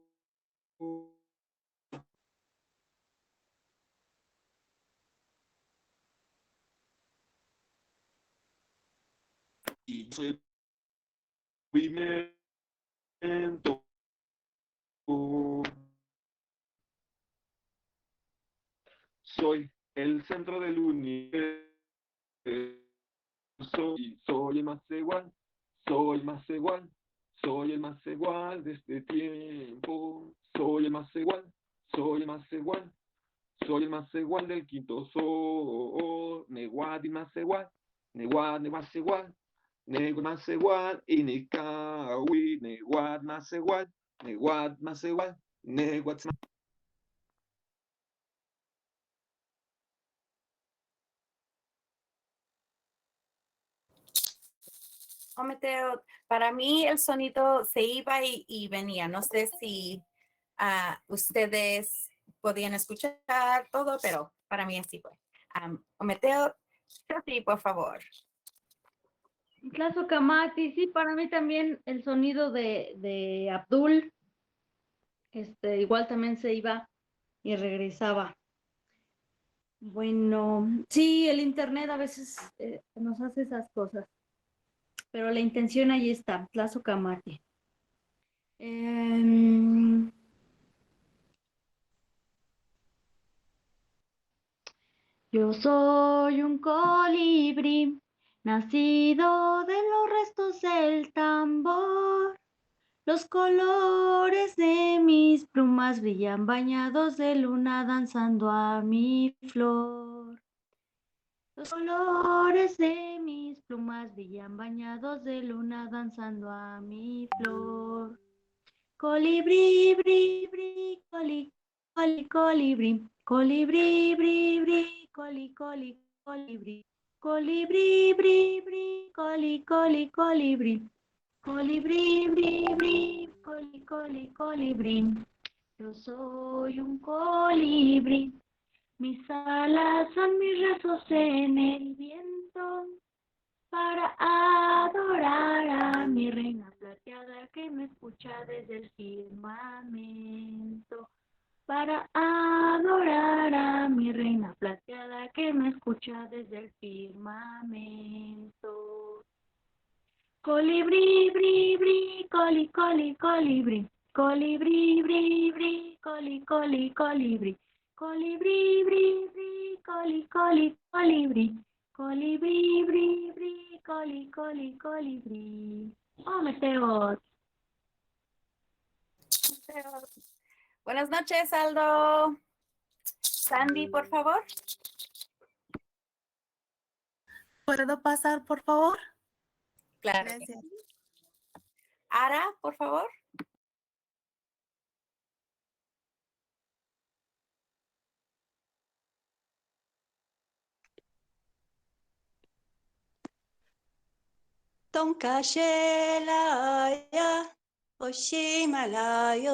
Y yo soy el movimiento. Soy el centro del universo y soy el más igual, soy el más igual, soy el más igual de este tiempo. Soy el más igual, soy el más igual, soy el más igual del quinto sol. Neguad y más igual, neguad, más igual, neguad más igual, y necawi, neguad más igual, neguad más igual, neguad más. Ometeo, para mí el sonido se iba y venía. No sé si ustedes podían escuchar todo, pero para mí así fue. Ometeo, sí, por favor. Tlazocamati, sí, para mí también el sonido de Abdul, igual también se iba y regresaba. Bueno, sí, el internet a veces nos hace esas cosas, pero la intención ahí está, Tlazocamati. Yo soy un colibrí, nacido de los restos del tambor. Los colores de mis plumas brillan bañados de luna danzando a mi flor. Los colores de mis plumas brillan bañados de luna danzando a mi flor. Colibrí, brí, brí, coli, coli, colibrí, colibrí, brí, brí, coli, coli, colibrí, colibrí, brí, brí, coli, coli, colibrí. Colibrí, brí, brí, coli, coli, colibrí. Yo soy un colibrí. Mis alas son mis rezos en el viento para adorar a mi reina plateada que me escucha desde el firmamento. Para adorar a mi reina plateada que me escucha desde el firmamento. Colibrí, brí, brí, coli, coli, colibrí. Colibrí, brí, brí, coli, coli, colibrí. Colibrí, brí, brí, coli, coli, colibrí. Colibrí, brí, brí, colibrí. Oh, meteor. Buenas noches, Aldo. Sandy, por favor. ¿Puedo pasar, por favor? Claro. Gracias. Ara, por favor. Tonkashelaya, Oshimalaya,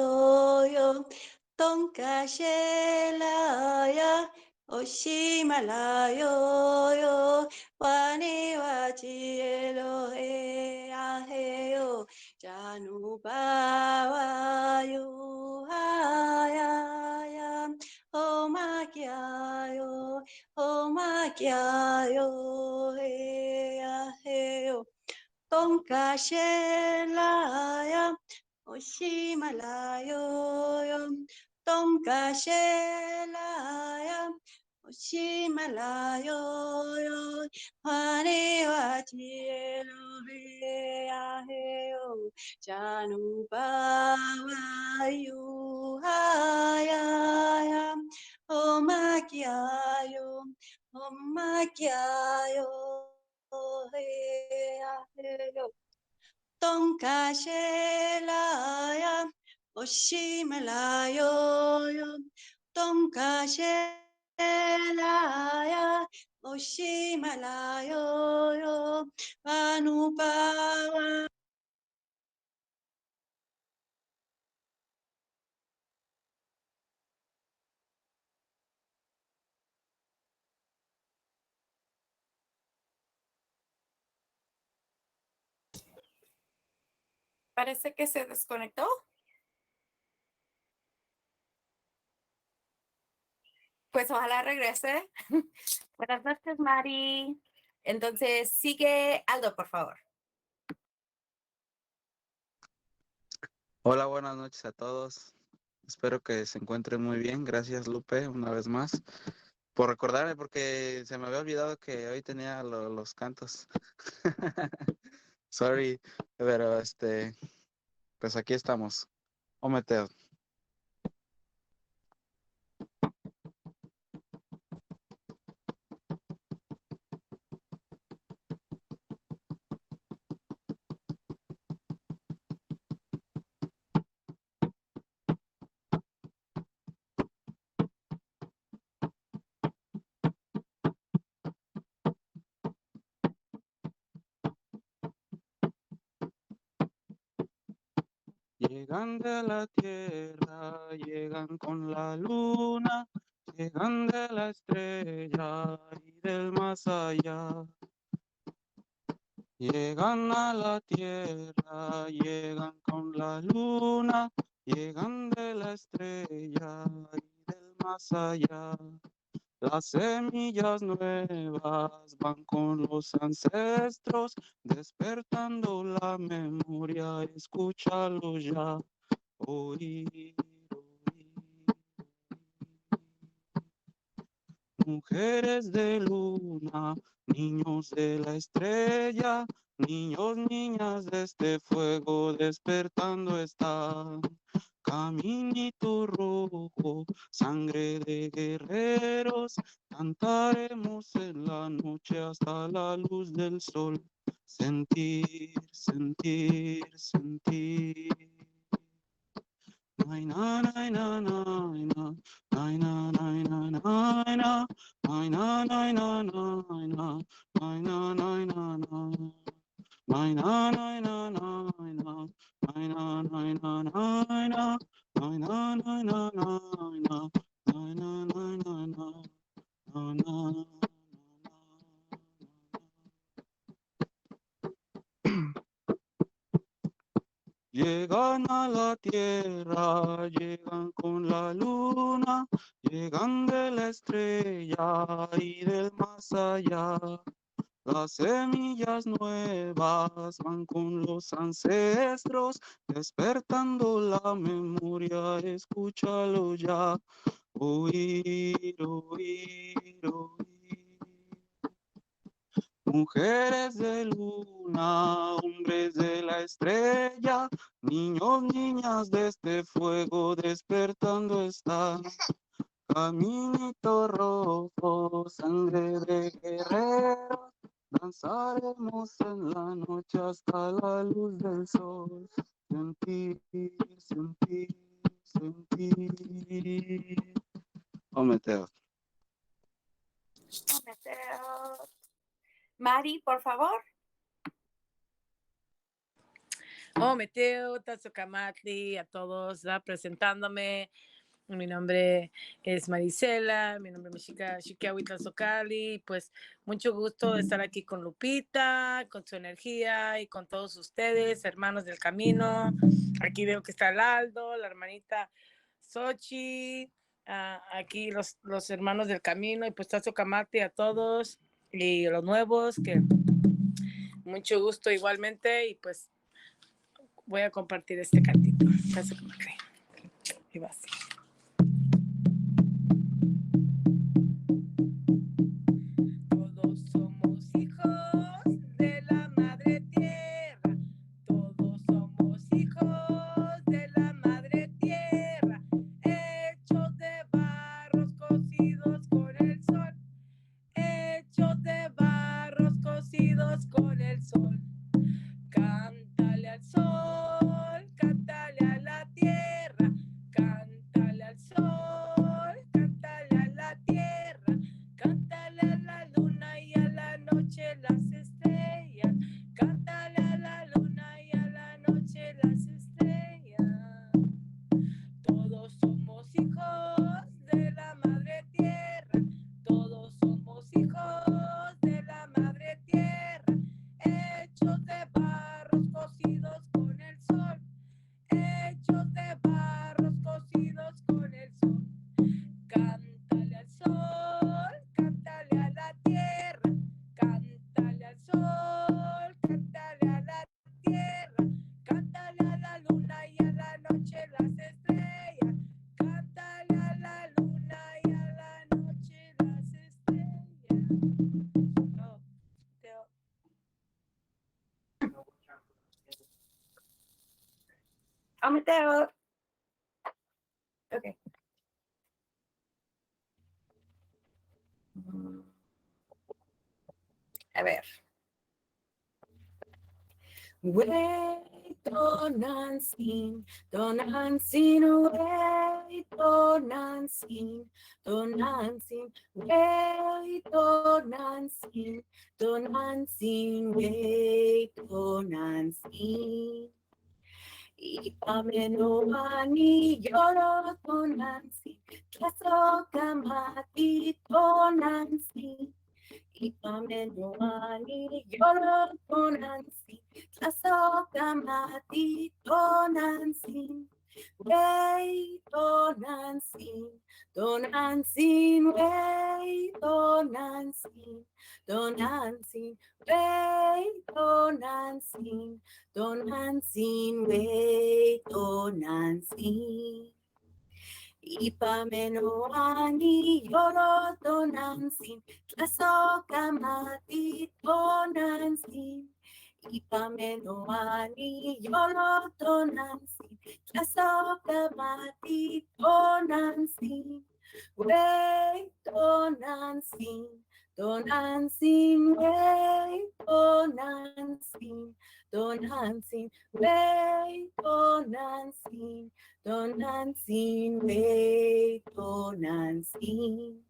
Tonkashelaya, Oshimalaya, Waniwachi Elohe Aheo, Janubawayo, Hayaya, Omakiayo, Aheo. Tonkashelaya, Oshimalaya, Tonkashelaya, Oshimalaya, Haniwachi Eloheo, Janubawayu, Hayaya, Omakiayo, Tonkashelaya, Oshimalaya, Tonkashelaya, Oshimalaya, Anupawa. Parece que se desconectó. Pues ojalá regrese. Buenas noches, Mari. Entonces, sigue Aldo, por favor. Hola, buenas noches a todos. Espero que se encuentren muy bien. Gracias, Lupe, una vez más, por recordarme, porque se me había olvidado que hoy tenía los cantos. Sorry, pero pues aquí estamos. Ometeo. Llegan de la tierra, llegan con la luna, llegan de la estrella y del más allá. Llegan a la tierra, llegan con la luna, llegan de la estrella y del más allá. Las semillas nuevas van con los ancestros, despertando la memoria, escúchalo ya, oír, oír. Mujeres de luna, niños de la estrella, niños, niñas de este fuego, despertando están. Caminito rojo, sangre de guerreros, cantaremos en la noche hasta la luz del sol. Sentir, sentir, sentir. Nai na nai na nai na, nai na nai na nai na, nai na nai na nai na, nai na nai na na. Nai na nai na nai na, nai na nai na nai na, nai na nai na nai na, nai na nai na na, na na. Llegan a la tierra, llegan con la luna, llegan de la estrella y del más allá. Las semillas nuevas van con los ancestros, despertando la memoria, escúchalo ya, oír, oír, oír. Mujeres de luna, hombres de la estrella, niños, niñas de este fuego despertando están. Caminito rojo, sangre de guerreros, danzaremos en la noche hasta la luz del sol. Sentir, sentir, sentir. Oh, Mateo. Oh, Mateo. Mari, por favor. Oh, Meteo, Tazocamatli, a todos, presentándome. Mi nombre es Marisela, mi nombre es Mexica Shikiawi Tlazocali. Pues mucho gusto de estar aquí con Lupita, con su energía y con todos ustedes, hermanos del camino. Aquí veo que está el Aldo, la hermanita Sochi, aquí los hermanos del camino y pues Tazocamati a todos y los nuevos, que mucho gusto igualmente y pues voy a compartir este cantito. Y va así. Todos somos hijos de la madre tierra. Todos somos hijos de la madre tierra. Hechos de barros cocidos con el sol. Hechos de barros cocidos con el sol. Cántale al sol, cántale a la tierra, cántale al sol, cántale a la tierra, cántale a la luna y a la noche las estrellas, cántale a la luna y a la noche las estrellas. Todos somos hijos de la madre tierra, todos somos hijos de la madre tierra, hechos de barros cocidos con el sol, hechos de barros cocidos con el sol. Cántale al sol, cántale a la tierra, cántale al sol, cántale a la tierra, cántale a la luna y a la noche las estrellas, cántale a la luna y a la noche las estrellas. Oh, Teo. Oh, Mateo. Okay. A ver. Wait, Tonantzin, Tonantzin, wait, Tonantzin, Tonantzin, wait, Tonantzin, Tonantzin, wait, Tonantzin. Ipamenoani yoro Tonantzin, Tlazokamati Tonantzin. Ipamenoani yoro Tonantzin, Tlazokamati Tonantzin. Wey Tonantzin, Tonantzin, wey Tonantzin, Tonantzin, wey Tonantzin, Tonantzin, wey Tonantzin. Ipamenoani yoro Tonantzin, Tlazokamati Tonantzin. Ipamenoani yoro Tonantzin, Tlazokamati Tonantzin. Wey Tonantzin, Tonantzin, wey Tonantzin, Tonantzin, wey Tonantzin, Tonantzin, wey Tonantzin.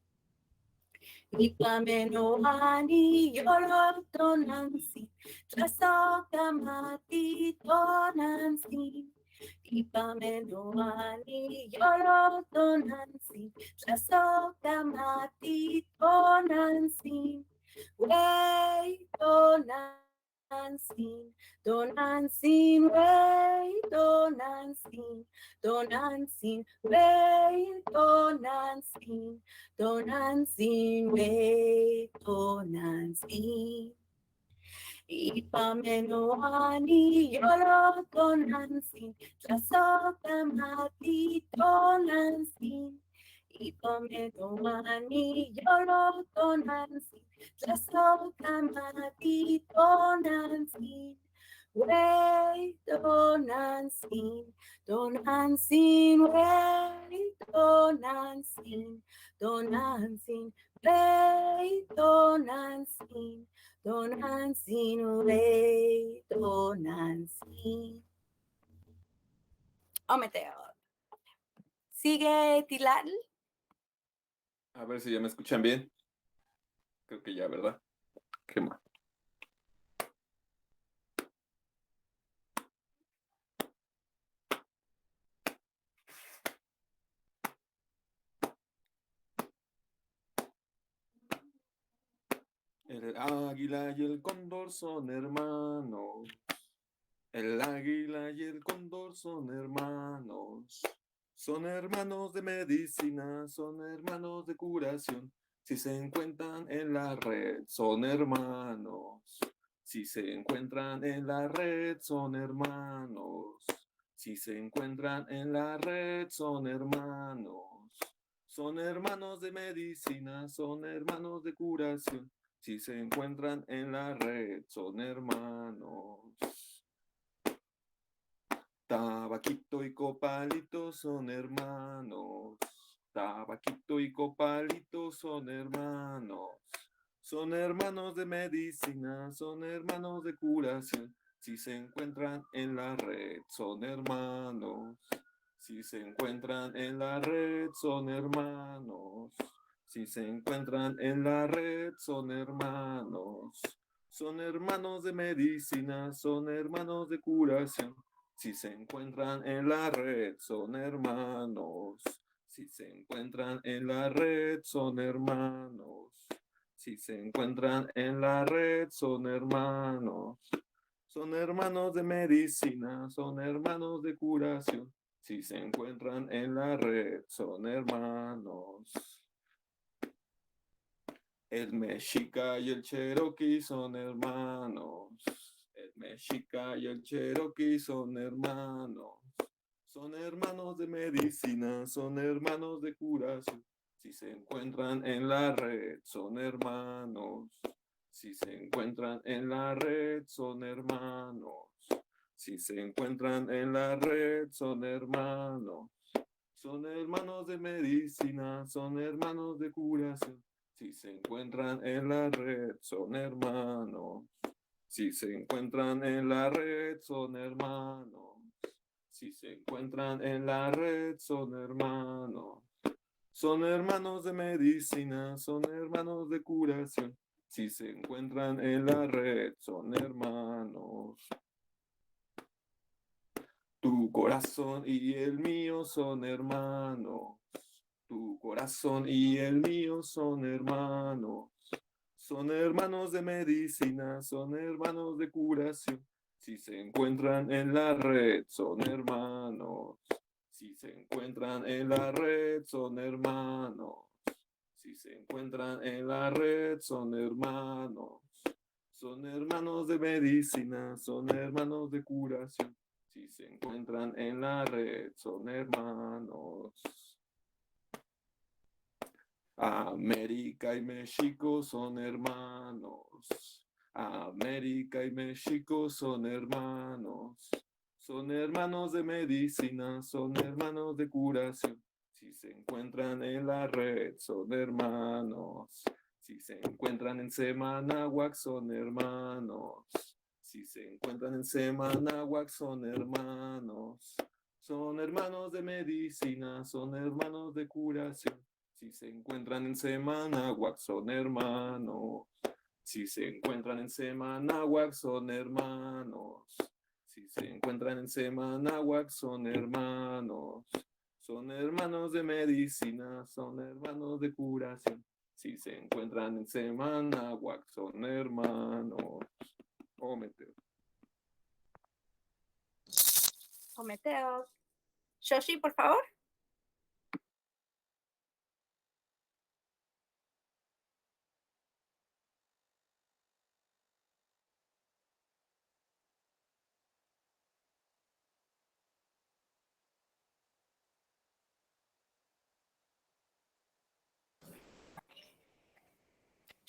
Ipamenoani yoro Tonantzin, Tlazokamati Tonantzin. Ipamenoani yoro Tonantzin, Tlazokamati Tonantzin. Wey Tonantzin, Tonantzin, wey Tonantzin, Tonantzin, wey Tonantzin, Tonantzin, wey Tonantzin. Ipamenoani yoro Tonantzin, Tlazokamati Tonantzin. Tome tomani yolo tonansi, tlaso kamati tonansi, way tonansi, tonansi, way tonansi, tonansi, way tonansi, tonansi, way tonansi. Ometeo. Sigue Tilal. A ver si ya me escuchan bien. Creo que ya, ¿verdad? Qué mal. El águila y el cóndor son hermanos. El águila y el cóndor son hermanos. Son hermanos de medicina, son hermanos de curación. Si se encuentran en la red, son hermanos. Si se encuentran en la red, son hermanos. Si se encuentran en la red, son hermanos. Son hermanos de medicina, son hermanos de curación. Si se encuentran en la red, son hermanos. Tabaquito y copalito son hermanos. Tabaquito y copalito son hermanos. Son hermanos de medicina, son hermanos de curación. Si se encuentran en la red, son hermanos. Si se encuentran en la red, son hermanos. Si se encuentran en la red, son hermanos. Son hermanos de medicina, son hermanos de curación. Si se encuentran en la red, son hermanos. Si se encuentran en la red, son hermanos. Si se encuentran en la red, son hermanos. Son hermanos de medicina, son hermanos de curación. Si se encuentran en la red, son hermanos. El mexica y el cherokee son hermanos. El mexica y el cherokee son hermanos. Son hermanos de medicina, son hermanos de curación. Si se encuentran en la red, son hermanos. Si se encuentran en la red, son hermanos. Si se encuentran en la red, son hermanos. Son hermanos de medicina, son hermanos de curación. Si se encuentran en la red, son hermanos. Si se encuentran en la red, son hermanos. Si se encuentran en la red, son hermanos. Son hermanos de medicina, son hermanos de curación. Si se encuentran en la red, son hermanos. Tu corazón y el mío son hermanos. Tu corazón y el mío son hermanos. Son hermanos de medicina, son hermanos de curación. Si se encuentran en la red, son hermanos. Si se encuentran en la red, son hermanos. Si se encuentran en la red, son hermanos. Son hermanos de medicina, son hermanos de curación. Si se encuentran en la red, son hermanos. América y México son hermanos. América y México son hermanos. Son hermanos de medicina, son hermanos de curación. Si se encuentran en la red, son hermanos. Si se encuentran en Semanahuac, son hermanos. Si se encuentran en Semanahuac, son hermanos. Son hermanos de medicina, son hermanos de curación. Si se encuentran en Semanahuac, son hermanos. Si se encuentran en Semanahuac, son hermanos. Si se encuentran en Semanahuac, son hermanos. Son hermanos de medicina, son hermanos de curación. Si se encuentran en Semanahuac, son hermanos. Ometeo. Ometeo. Shoshi, por favor.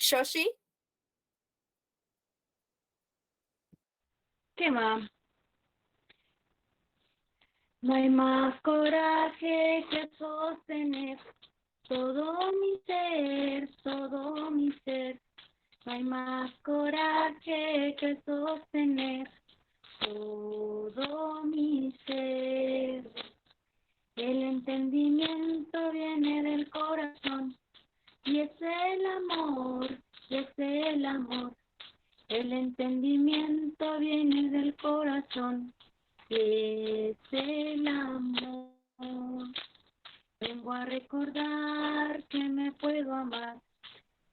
Shoshi. ¿Qué más? No hay más coraje que sostener todo mi ser, todo mi ser. No hay más coraje que sostener todo mi ser. El entendimiento viene del corazón y es el amor, y es el amor. El entendimiento viene del corazón y es el amor. Vengo a recordar que me puedo amar,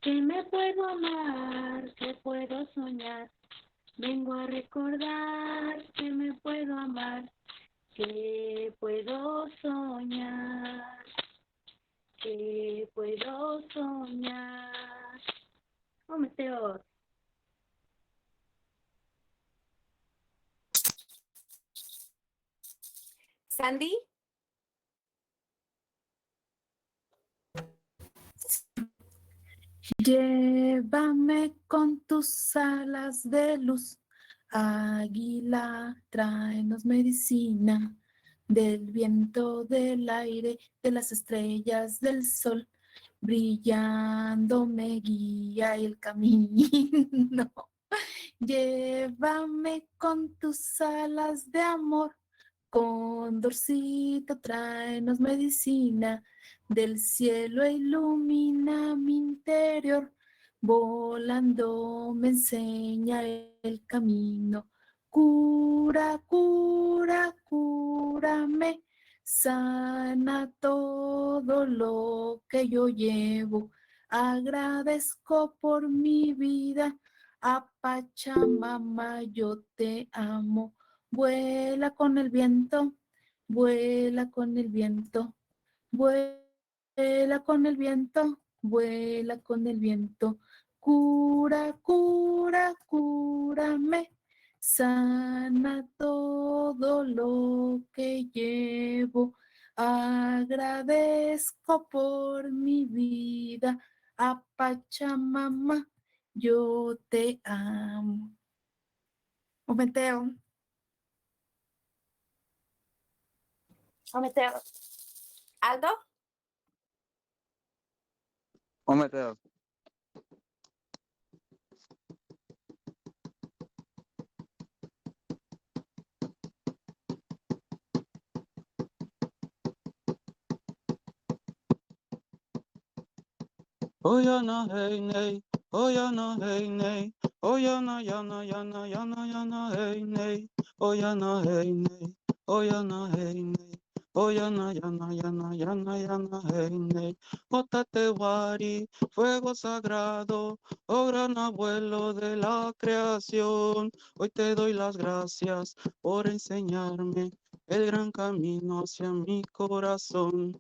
que me puedo amar, que puedo soñar. Vengo a recordar que me puedo amar, que puedo soñar, que puedo soñar. Oh, Meteor. Sandy. Llévame con tus alas de luz, águila, tráenos medicina, del viento, del aire, de las estrellas, del sol, brillando me guía el camino. Llévame con tus alas de amor, condorcito, tráenos medicina, del cielo ilumina mi interior, volando me enseña el camino. Cura, cura, cúrame, sana todo lo que yo llevo. Agradezco por mi vida, a Pachamama yo te amo. Vuela con el viento, vuela con el viento, vuela con el viento, vuela con el viento. Cura, cura, cúrame, sana todo lo que llevo. Agradezco por mi vida, a Pachamama yo te amo. O Meteo. O Meteor. Aldo. O Meteo. Oyana hey nay, oyana hey nay, oyana yana yana yana yana hey nay, oyana hey nay, oyana hey nay, oyana yana yana yana yana hey nay. Otatewari, fuego sagrado, oh gran abuelo de la creación, hoy te doy las gracias por enseñarme el gran camino hacia mi corazón.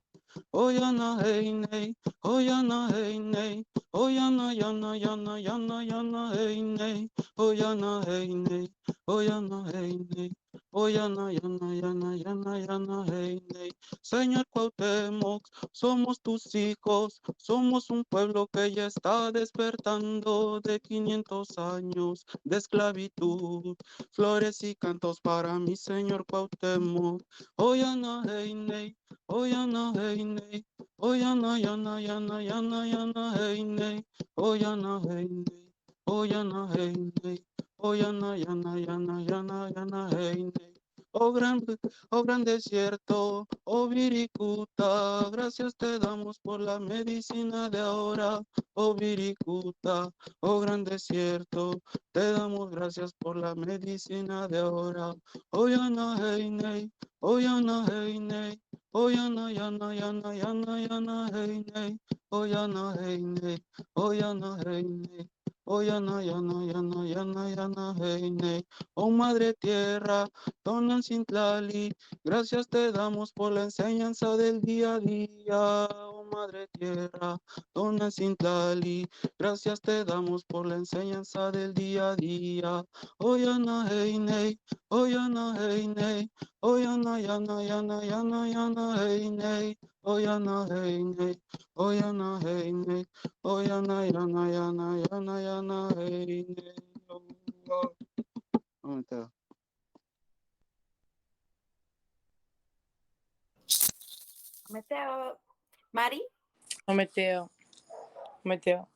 Oyana hey nay, oyana hey nay, oyana yana yana yana yana hey nay, oyana hey nay, oyana hey nay, oyana yana yana yana yana hey nay. Señor Cuauhtémoc, somos tus hijos, somos un pueblo que ya está despertando de 500 años de esclavitud. Flores y cantos para mi Señor Cuauhtémoc. Oyana hey nay, oyana hey nay, oyana yana yana yana yana hey nay, oyana hey nay, oyana hey nay, oyana yana yana yana yana hey nay. Oh gran desierto, oh Viricuta, gracias te damos por la medicina de ahora, oh Viricuta, oh gran desierto, te damos gracias por la medicina de ahora. Oyana hey nay, oyana hey nay, oyana yana yana yana yana hey nay, oyana hey nay, oyana hey nay, oyana yana yana yana yana hey nay. Oh Madre Tierra, Tonancintlali, gracias te damos por la enseñanza del día a día. Oh Madre Tierra, Tonancintlali, gracias te damos por la enseñanza del día a día. Oyana hey nay, oyana hey nay, oyana yana yana yana yana hey nay, oyana hey nay, oyana hey nay, oyana yana yana Meteo, meteo.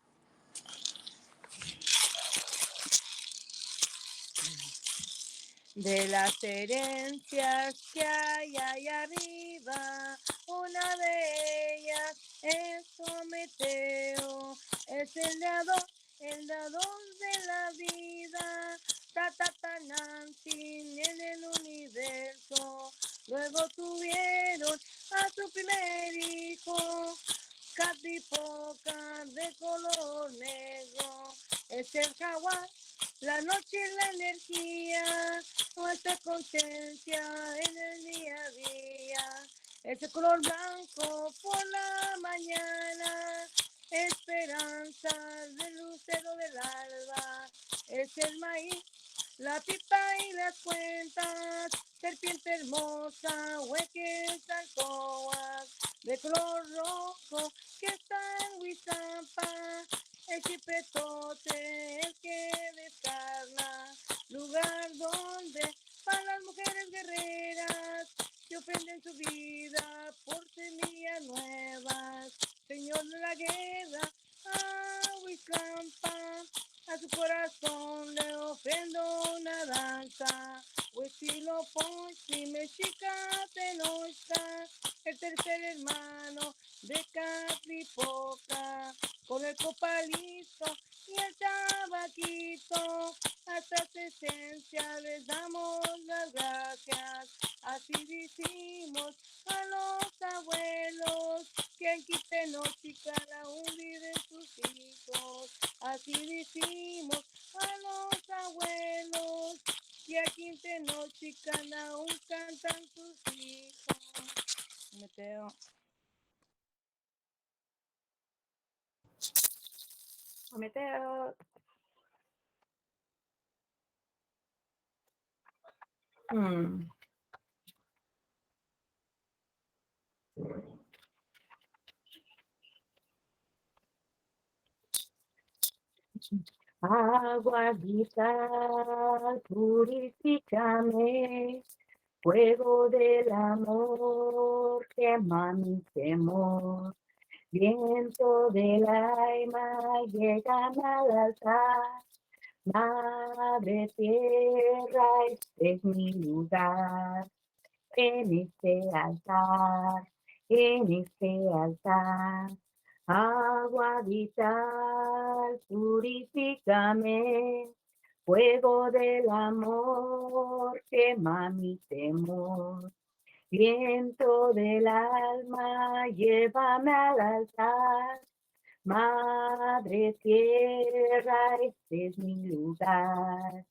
De las herencias que hay allá arriba, una de ellas es Prometeo, es el dador de la vida, Nancy en el universo. Luego tuvieron a su primer hijo, Catripoca de color negro, es el jaguar. La noche es la energía, nuestra conciencia en el día a día. Ese color blanco por la mañana, esperanza del lucero del alba. Es el maíz, la pipa y las cuentas, serpiente hermosa, hueques alcoas, de color rojo que está en Huizampa. El chipetote, el que descarna, lugar donde van las mujeres guerreras que ofrenden su vida por semillas nuevas. Señor de la guerra, a Huizampa, a su corazón le ofrendo una danza. Huitzilopochtli, mexica, Tenochca, el tercer hermano de Catripoca, con el copalito y el tabaquito, a esta esencia les damos las gracias. Así decimos a los abuelos que en Tenochtitlán aún viven sus hijos. Así decimos a los abuelos que aquí en Tenochtitlán aún cantan sus hijos. Meteo. Prometeo. Mm. Agua vital, purifícame, fuego del amor, quema mi temor. Viento del alma, llegan al altar. Madre tierra, este es mi lugar. En este altar, en este altar. Agua vital, purifícame, fuego del amor, quema mi temor. Viento del alma, llévame al altar. Madre tierra, este es mi lugar.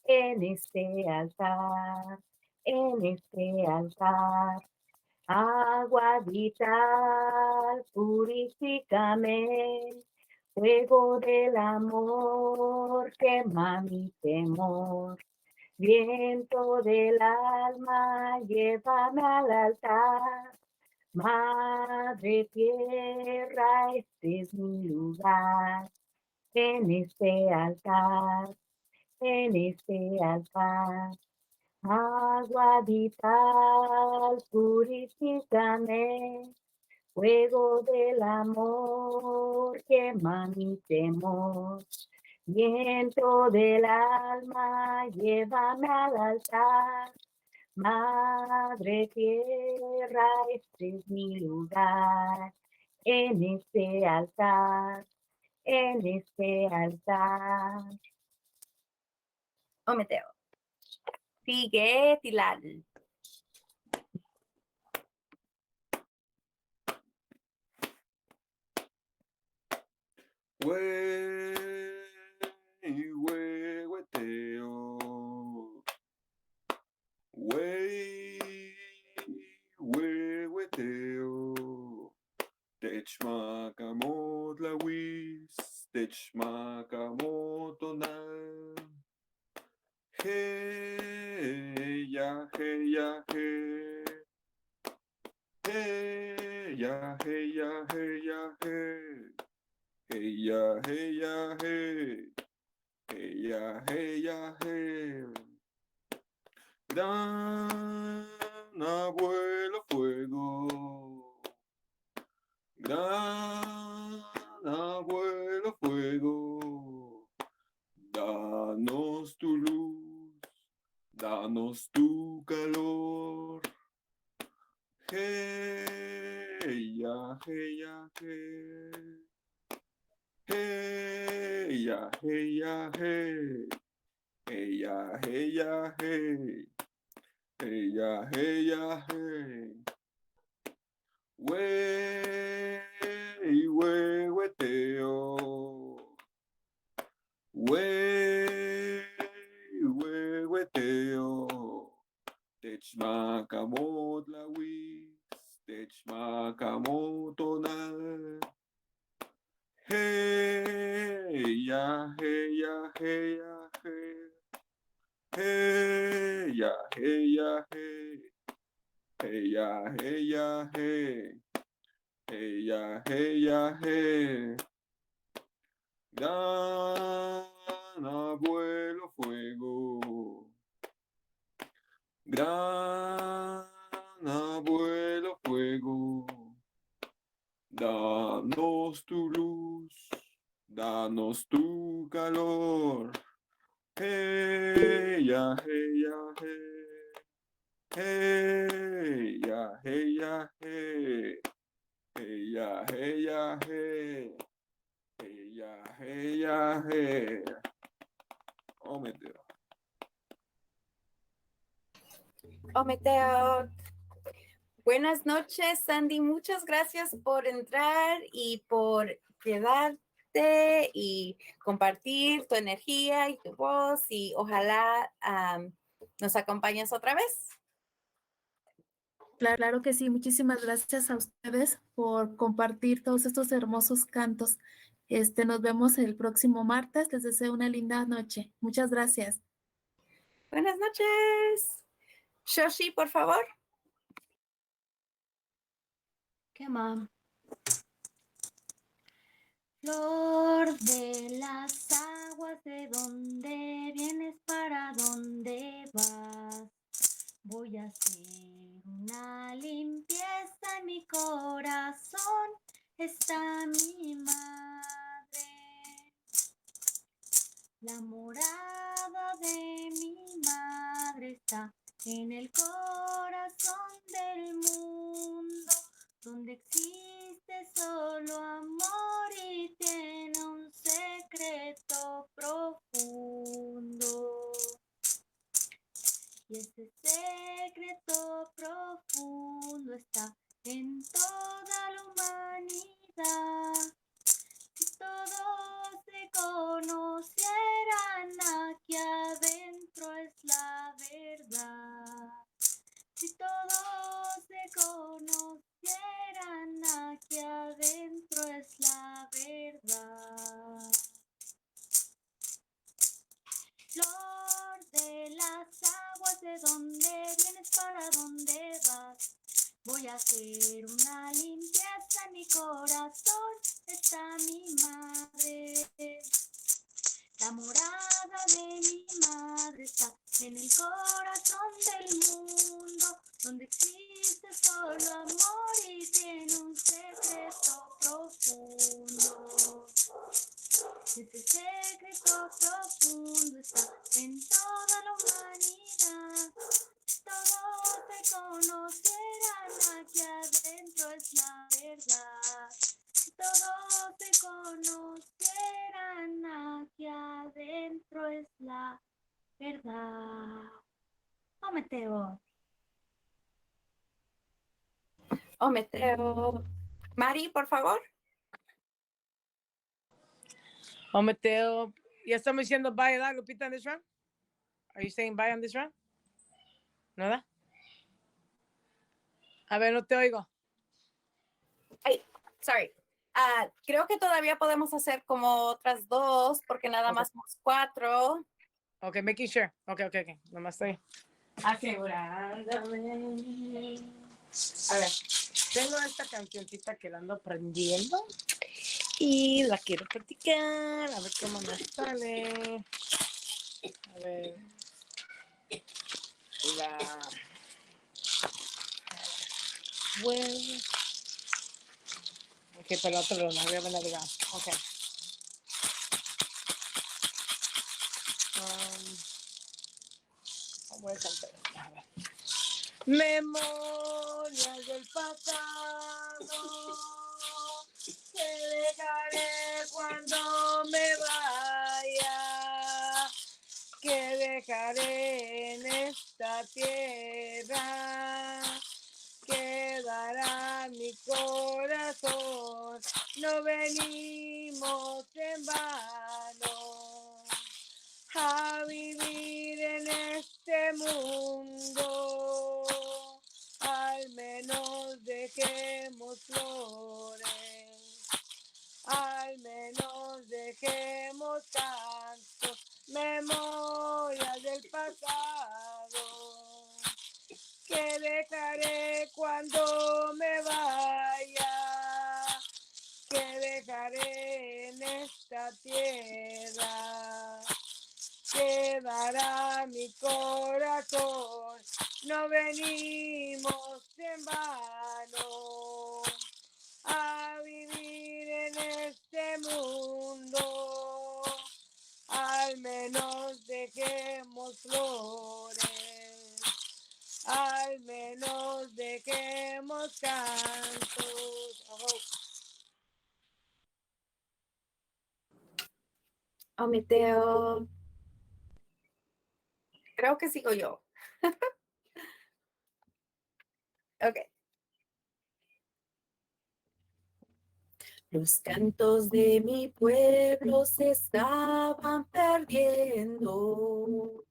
En este altar, en este altar. Agua vital, purifícame, fuego del amor, quema mi temor. Viento del alma, llévame al altar. Madre tierra, este es mi lugar. En este altar, en este altar. Agua vital, purifícame, fuego del amor, quema mi temor. Viento del alma, llévame al altar. Madre tierra, este es mi lugar. En este altar, en este altar. Ometeo. Sigue, Tilal. Huehueteo. Huehueteo. Techmakamot la wis, techmakamot onal. Hey ya, hey ya, hey. Hey ya, hey ya, hey ya, hey. Hey ya, hey ya, hey. Hey ya, hey ya, hey. Gran abuelo fuego. Gran abuelo fuego, danos tu luz, danos tu calor. Hey ya, hey ya, hey. Hey ya, hey ya, hey. Hey ya, hey ya, hey. Hey ya, hey ya, hey. Wey, wey, weteo. Wey, wey, weteo. Techmakamot lawis, techmakamotonal. Hey ya, hey ya, hey ya, hey. Hey ya, hey ya, hey. Hey ya, hey ya, hey. Hey ya, hey ya, hey. Gran abuelo fuego. Gran abuelo fuego. Danos tu luz, danos tu calor. Hey ya, hey ya, hey. Hey ya, hey ya, hey. Hey ya, hey ya, hey. Hey ya, hey ya, hey. Oh, Meteo. Ometeo. Buenas noches, Sandy. Muchas gracias por entrar y por quedarte y compartir tu energía y tu voz y ojalá nos acompañes otra vez. Claro que sí. Muchísimas gracias a ustedes por compartir todos estos hermosos cantos. Nos vemos el próximo martes. Les deseo una linda noche. Muchas gracias. Buenas noches. Shoshi, por favor. ¿Qué más? Flor de las aguas, ¿de dónde vienes? ¿Para dónde vas? Voy a hacer una limpieza en mi corazón. Está mi madre. La morada de mi madre está en el corazón del mundo, donde existe solo amor y tiene un secreto profundo. Y ese secreto profundo está en toda la humanidad. Si todos se conocieran, aquí adentro es la verdad. Si todos se conocieran, aquí adentro es la verdad. Flor de las aguas, ¿de dónde vienes? ¿Para dónde vas? Voy a hacer una limpieza en mi corazón. Está mi madre. La morada de mi madre está en el corazón del mundo, donde existe solo amor y tiene un secreto profundo. Ese secreto profundo está en toda la humanidad. Todos se conocerán, aquí adentro es la verdad. Todos se conocerán, aquí adentro es la verdad. Ometeo. Ometeo. Mari, por favor. Mateo, ¿ya estamos diciendo bye, ¿verdad, Lupita, on this round? Are you saying bye on this round? ¿No da? A ver, no te oigo. Ay, sorry. Creo que todavía podemos hacer como otras dos porque nada Ok. más somos 4. Ok, making sure. Ok. Nomás estoy asegurándome. A ver, tengo esta cancioncita que la ando aprendiendo y la quiero practicar. A ver cómo me sale. A ver. Bueno. Ok, perdón, voy a navegar. Ok. Voy a saltar. A ver. Memorias del pasado que dejaré cuando me vaya, que dejaré en esta tierra, quedará mi corazón. No venimos en vano a vivir en este mundo, al menos dejemos flores, al menos dejemos cantos, memorias del pasado, que dejaré cuando me vaya, que dejaré en esta tierra, quedará mi corazón. No venimos en vano a vivir en este mundo, al menos dejemos flores, al menos dejemos cantos. Oh, Mateo. Creo que sigo yo. Ok. Los cantos de mi pueblo se estaban perdiendo.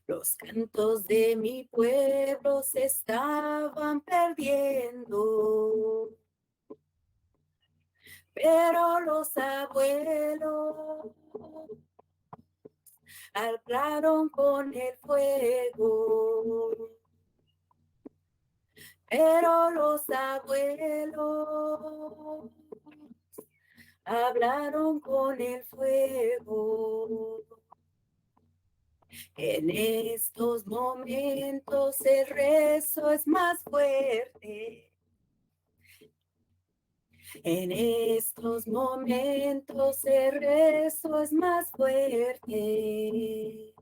Los cantos de mi pueblo se estaban perdiendo. Pero los abuelos hablaron con el fuego. Pero los abuelos hablaron con el fuego. En estos momentos el rezo es más fuerte. En estos momentos el rezo es más fuerte.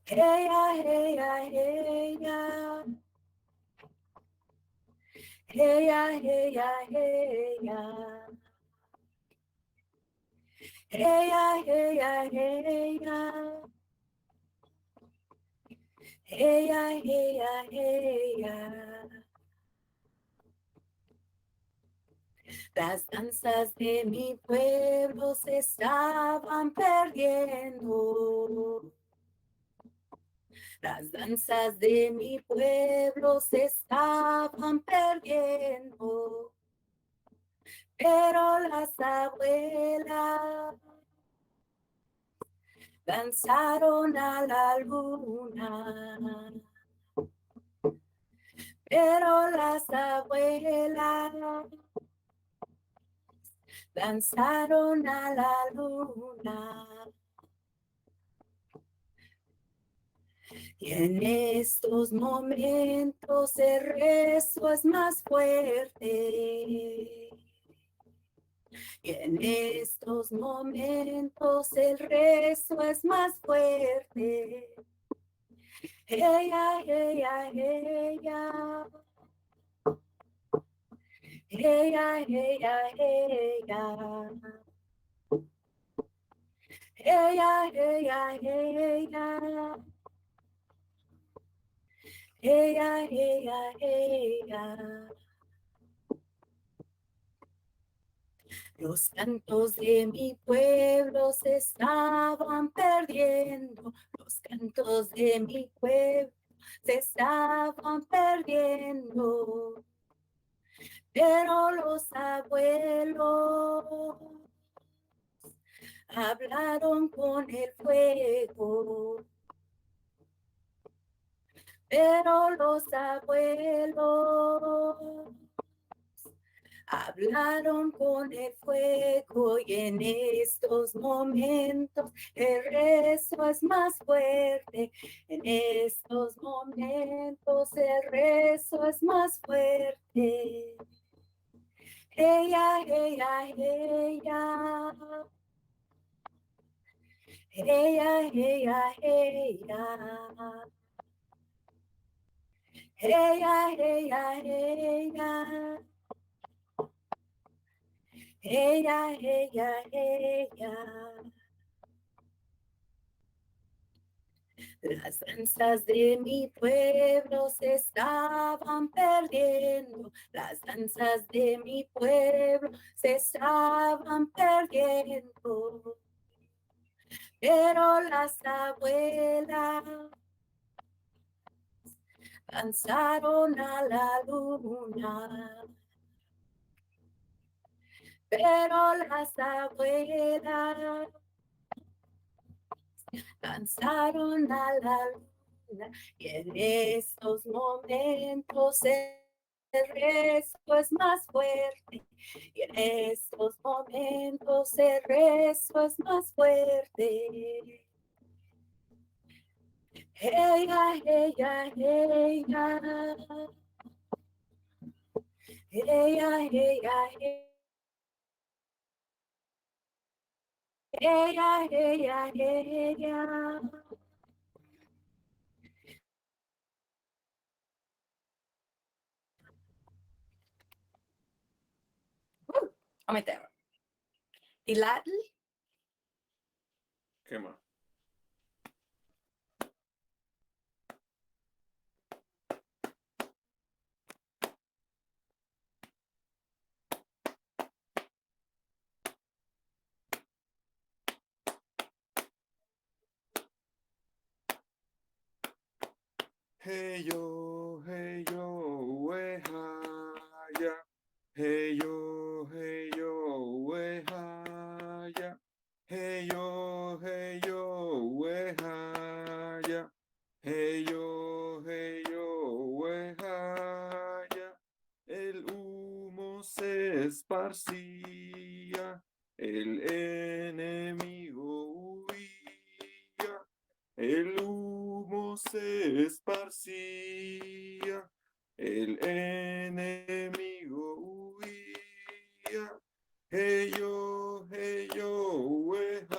Ella, ella, ella. Ella, ella, ella. Ella, ella, ella. Ella, ella, ella. Las danzas de mi pueblo se estaban perdiendo. Las danzas de mi pueblo se estaban perdiendo. Pero las abuelas danzaron a la luna. Pero las abuelas danzaron a la luna. Y en estos momentos el rezo es más fuerte. Y en estos momentos el rezo es más fuerte. Ella, ella, ella. Ella, ella, ella. Ella, ella, ella. Ella, ella, ella. Los cantos de mi pueblo se estaban perdiendo. Los cantos de mi pueblo se estaban perdiendo. Pero los abuelos hablaron con el fuego. Pero los abuelos Hablaron con el fuego y en estos momentos el rezo es más fuerte. En estos momentos el rezo es más fuerte. Ella, ella, ella. Ella, ella, ella. Ella, ella, ella. Ella, ella, ella. Las danzas de mi pueblo se estaban perdiendo. Las danzas de mi pueblo se estaban perdiendo. Pero las abuelas danzaron a la luna. Pero las abuelas danzaron a la luna y en estos momentos el rezo es más fuerte y en estos momentos el rezo es más fuerte. Ella, ella, ella. Ella, ella, ella. Ella, ella. Aumentar. Tilatl. Quema. Hey yo, wehaya. Hey yo, wehaya. Hey yo, wehaya. Hey yo, wehaya. El humo se esparcía, el enemigo huía. El humo se esparcía, el enemigo huía. Hey yo, wehaya.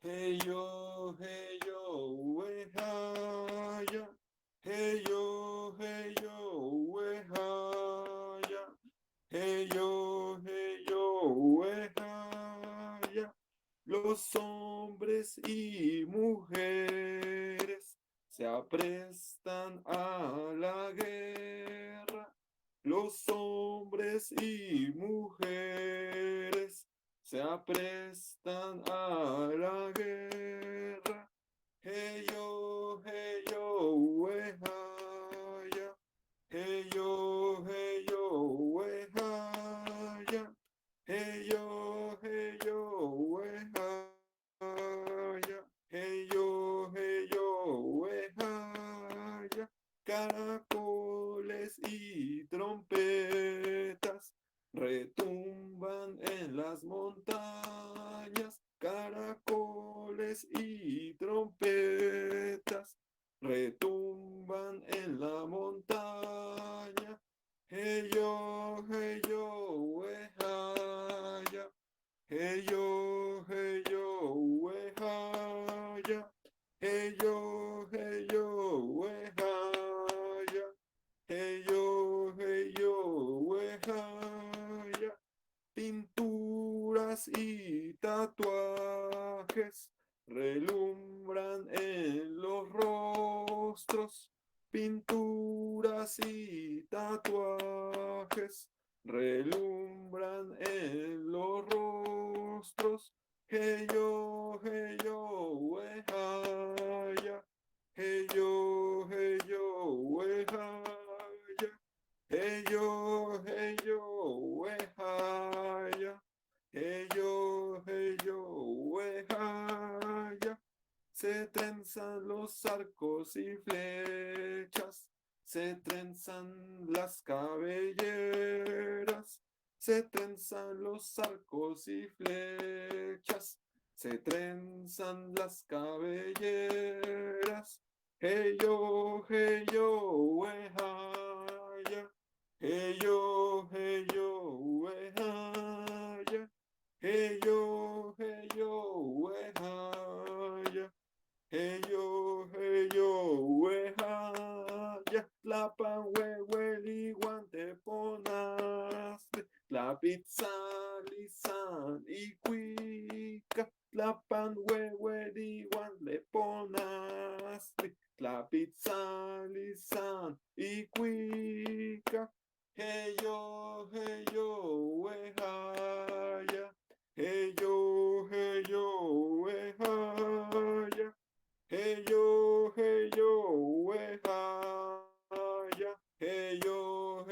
Hey yo, wehaya. Hey yo, wehaya. Hey yo, wehaya. Los hombres y mujeres se aprestan a la guerra. Los hombres y mujeres se aprestan a la guerra. Hey yo, wehaya. Hey yo, wehaya. Hey yo, wehaya. Hey yo, wehaya. Caracoles y trompetas retumban en las montañas. Caracoles y trompetas retumban en la montaña. Hey yo, wehaya. Hey yo, wehaya. Hey yo, wehaya. Hey yo, wehaya. Pinturas y tatuajes relumbran en los rostros. Pinturas y tatuajes relumbran en los rostros. Hey yo, wehaya. Hey yo, wehaya. Hey yo, wehaya. Hey yo, wehaya. Se trenzan los arcos y flechas se trenzan las cabelleras, se trenzan los arcos y flechas, se trenzan las cabelleras. Hey yo, wehaya. Hey yo, wehaya. Hey yo, wehaya. Hey yo, wehaya. Tlapan weweli guante ponaste. La pizza lisan y cuica. Tlapan weweli guante ponaste. La pizza lisan y cuica. Hey yo, wehaya. Hey yo, wehaya. Hey yo, wehaya. Hey yo,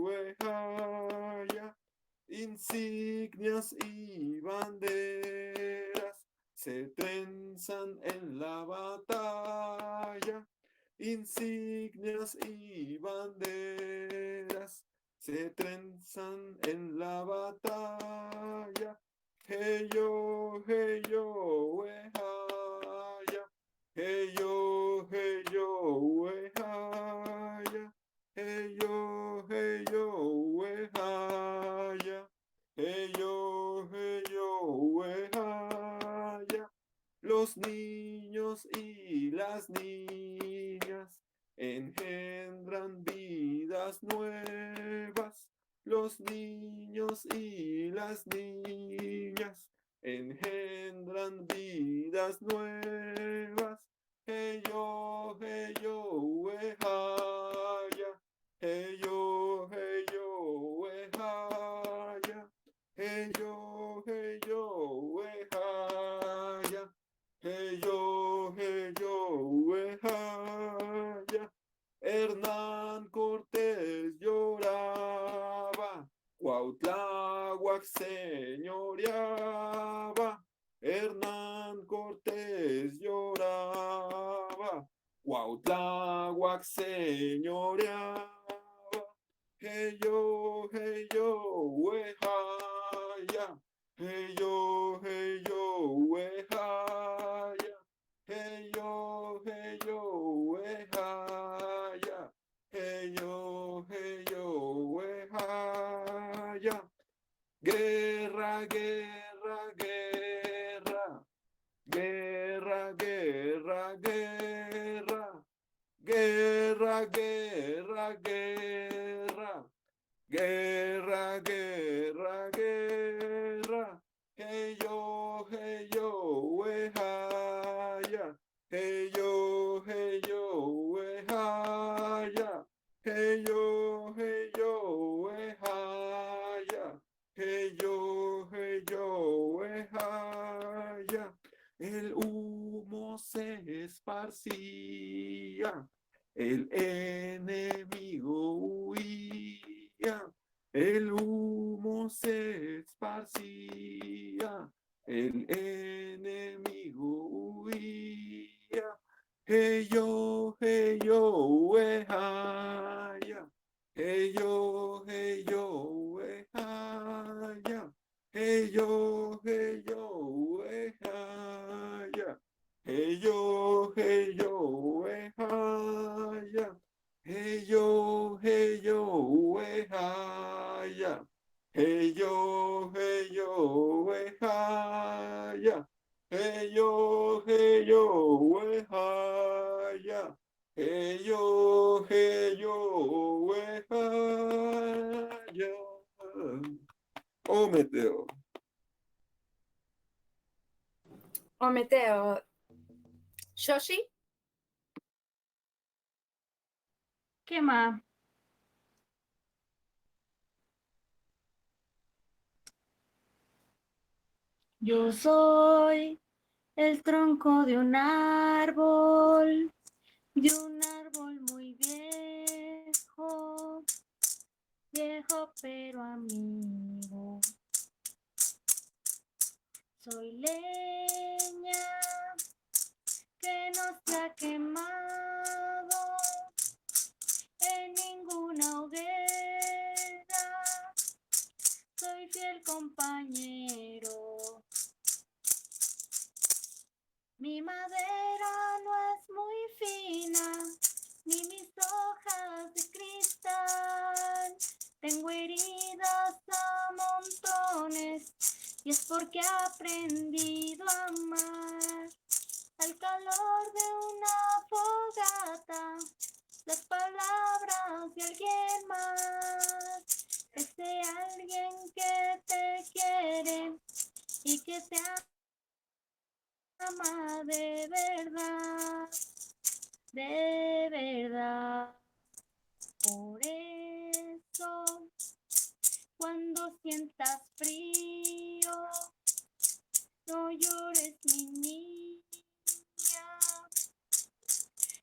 wehaya. Insignias y banderas se trenzan en la batalla. Insignias y banderas se trenzan en la batalla. Hey yo, wehaya. Hey yo, wehaya. Hey yo, wehaya. Hey yo, wehaya. Los niños y las niñas engendran vidas nuevas. Los niños y las niñas engendran vidas nuevas. Hey yo, wehaya. Hey yo, wehaya. Hey yo, wehaya. Hey yo, wehaya. Hernán Cortés lloraba, Cuautláhuac señoreaba. Hernán Cortés lloraba, Cuautláhuac señoreaba. Hey yo, wehaya. Hey yo, wehaya. Hey yo, wehaya. Hey yo, wehaya. Guerra, guerra, guerra. Guerra, guerra, guerra. Guerra, guerra, guerra. Guerra, guerra, guerra. Hey yo, wehaya. Hey yo, wehaya. Hey yo, wehaya. Hey yo, wehaya. El humo se esparcía, el enemigo huía. El humo se esparcía, el enemigo huía. Hey yo, wehaya. Hey yo, wehaya. Hey yo, wehaya. Hey yo, wehaya. Hey yo, wehaya. Hey yo, wehaya. Hey yo, wehaya. Hey yo, wehaya. Oh, Meteo. Ometeo. Shoshi. ¿Qué más? Yo soy el tronco de un árbol muy viejo, viejo pero amigo. Soy leña que no se ha quemado, fiel compañero. Mi madera no es muy fina, ni mis hojas de cristal. Tengo heridas a montones, y es porque he aprendido a amar. Al calor de una fogata, las palabras de alguien más. Ese alguien que te quiere y que te ama de verdad, de verdad. Por eso, cuando sientas frío, no llores, mi niña,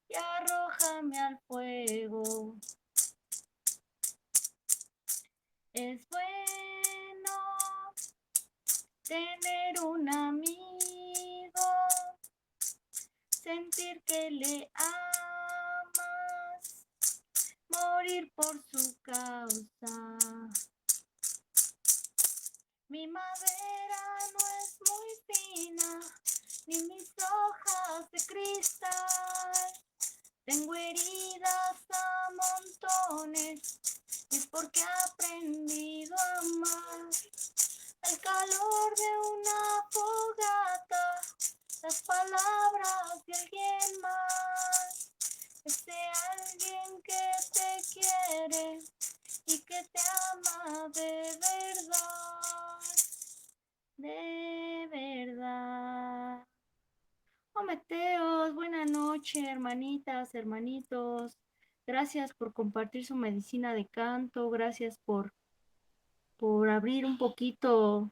y arrójame al fuego. Es bueno tener un amigo, sentir que le amas, morir por su causa. Mi madera no es muy fina, ni mis hojas de cristal. Tengo heridas a montones, y es porque he aprendido a amar. Al calor de una fogata, las palabras de alguien más. Ese alguien que te quiere y que te ama de verdad, de verdad. Mateos, buenas noches, hermanitas, hermanitos. Gracias por compartir su medicina de canto, gracias por abrir un poquito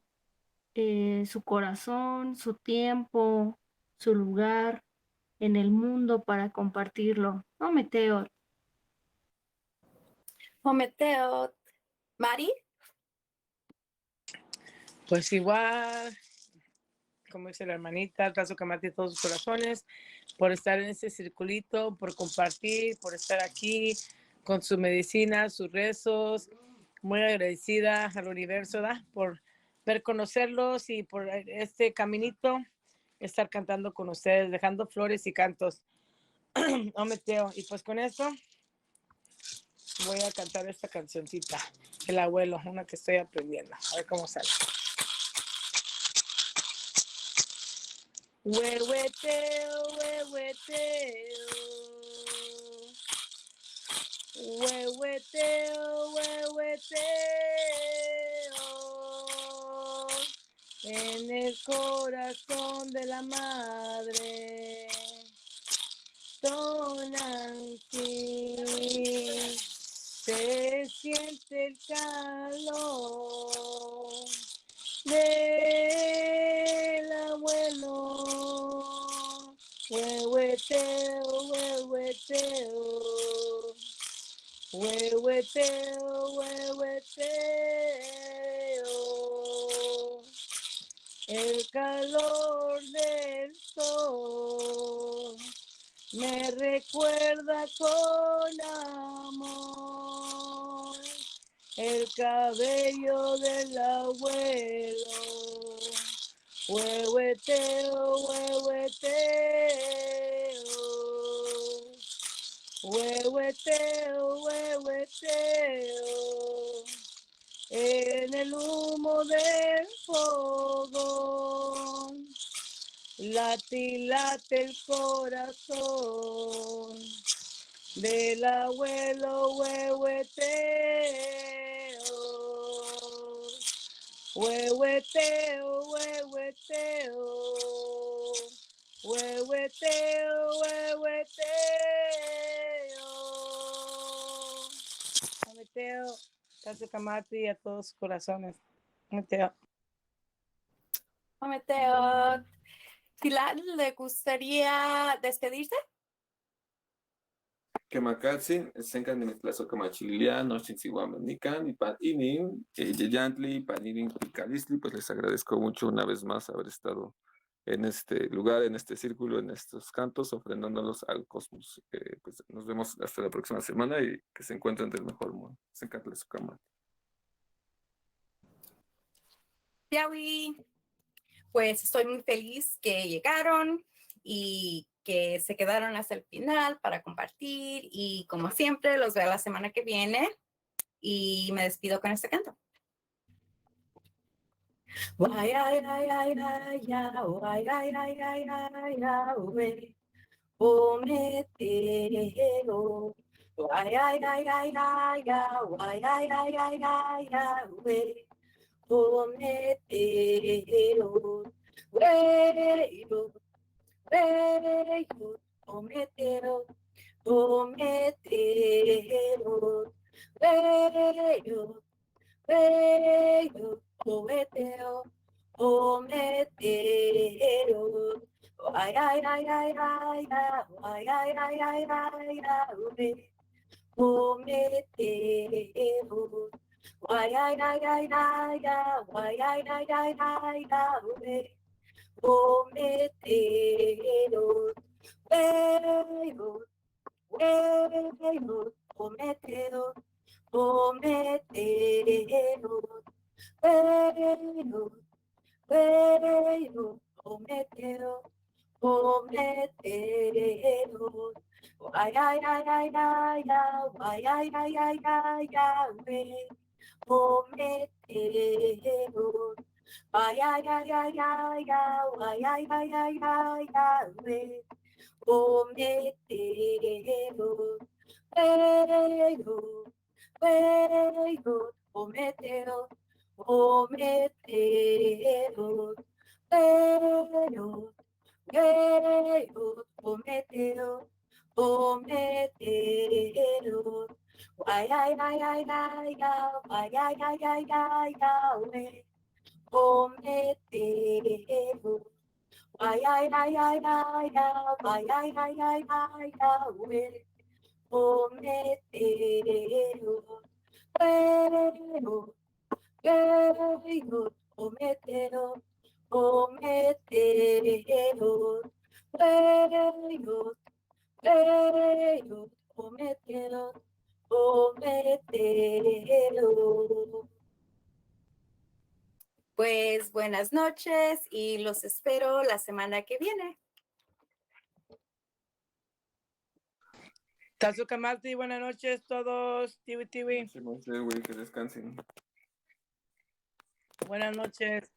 su corazón, su tiempo, su lugar en el mundo para compartirlo. Mateo. Mateo. Mari. Pues igual, como dice la hermanita, Tazo Camati, todos sus corazones, por estar en este circulito, por compartir, por estar aquí con su medicina, sus rezos. Muy agradecida al universo, ¿da? Por ver, conocerlos y por este caminito, estar cantando con ustedes, dejando flores y cantos. Mateo. Y pues con esto voy a cantar esta cancioncita, El Abuelo, una que estoy aprendiendo. A ver cómo sale. Huehueteo, huehueteo. Huehueteo, huehueteo. En el corazón de la madre. Tonantzin, se siente el calor del abuelo. Huehueteo, huehueteo. Huehueteo, huehueteo. El calor del sol me recuerda con amor el cabello del abuelo. Huehueteo, huehueteo. Huehueteo, huehueteo. En el humo del fogón late el corazón del abuelo. Huehueteo, huehueteo, huehueteo. Huehueteo, huehueteo. Mateo, Tazo Camati, a todos sus corazones. Mateo. Mateo. Pilar, ¿le gustaría despedirse? Kemakatsin, Senkan en Plazo Camachilia, Nochinsihuaman, Nikan, y Patinin, Yeyantli, Paninin, Picalisli, pues les agradezco mucho una vez más haber estado en este lugar, en este círculo, en estos cantos, ofrendándolos al cosmos. Pues nos vemos hasta la próxima semana y que se encuentren del mejor modo. Senkan Plazo Camati. Piawi. Pues estoy muy feliz que llegaron y que se quedaron hasta el final para compartir y como siempre los veo la semana que viene y me despido con este canto. Wai, ai, ai, ai, ai, ya, wai, ai, ai, ai, ai, ya, we. O me tero. Wai, ai, ai, ai, ai, ya, wai, ai, ai, ai, ai, ya, we. O me tero. Weyo, weyo, o me tero. O me tero. Weyo, weyo, o me tero. O me tero. Ay, ay, ay, ay, ay, ay, ay, ay, ay, ay, ay, o me tero. Ay, ay, ay, ay, ay, ay, ay, ay, ay, ay, ay, o me tero. Weyo, weyo, o me tero. O me tero. Weyo, weyo, o me tero. O me tero. Ay, ay, ay, ay, ay, ay, ay, ay, ay, ay, ay, o me tero. Ay, ay, ay, ay, ay, ay, ay, ay, ay, ay, ay, o me tero. Weyo, weyo, o me tero. O me tero. Weyo, weyo, o me tero. O me tero. Ay, ay, ay, ay, ay, ay, ay, ay, ay, ay, ay, o me tero. Ay, ay, ay, ay, ay, ay, ay, ay, ay, ay, ay, o me tero. Pero, pero, o me tero. O me tero. Pero, pero, o me tero. O me tero. Pues buenas noches y los espero la semana que viene. Tazukamati, buenas noches todos. Tiwi, tiwi. No sé, güey, que descansen. Buenas noches.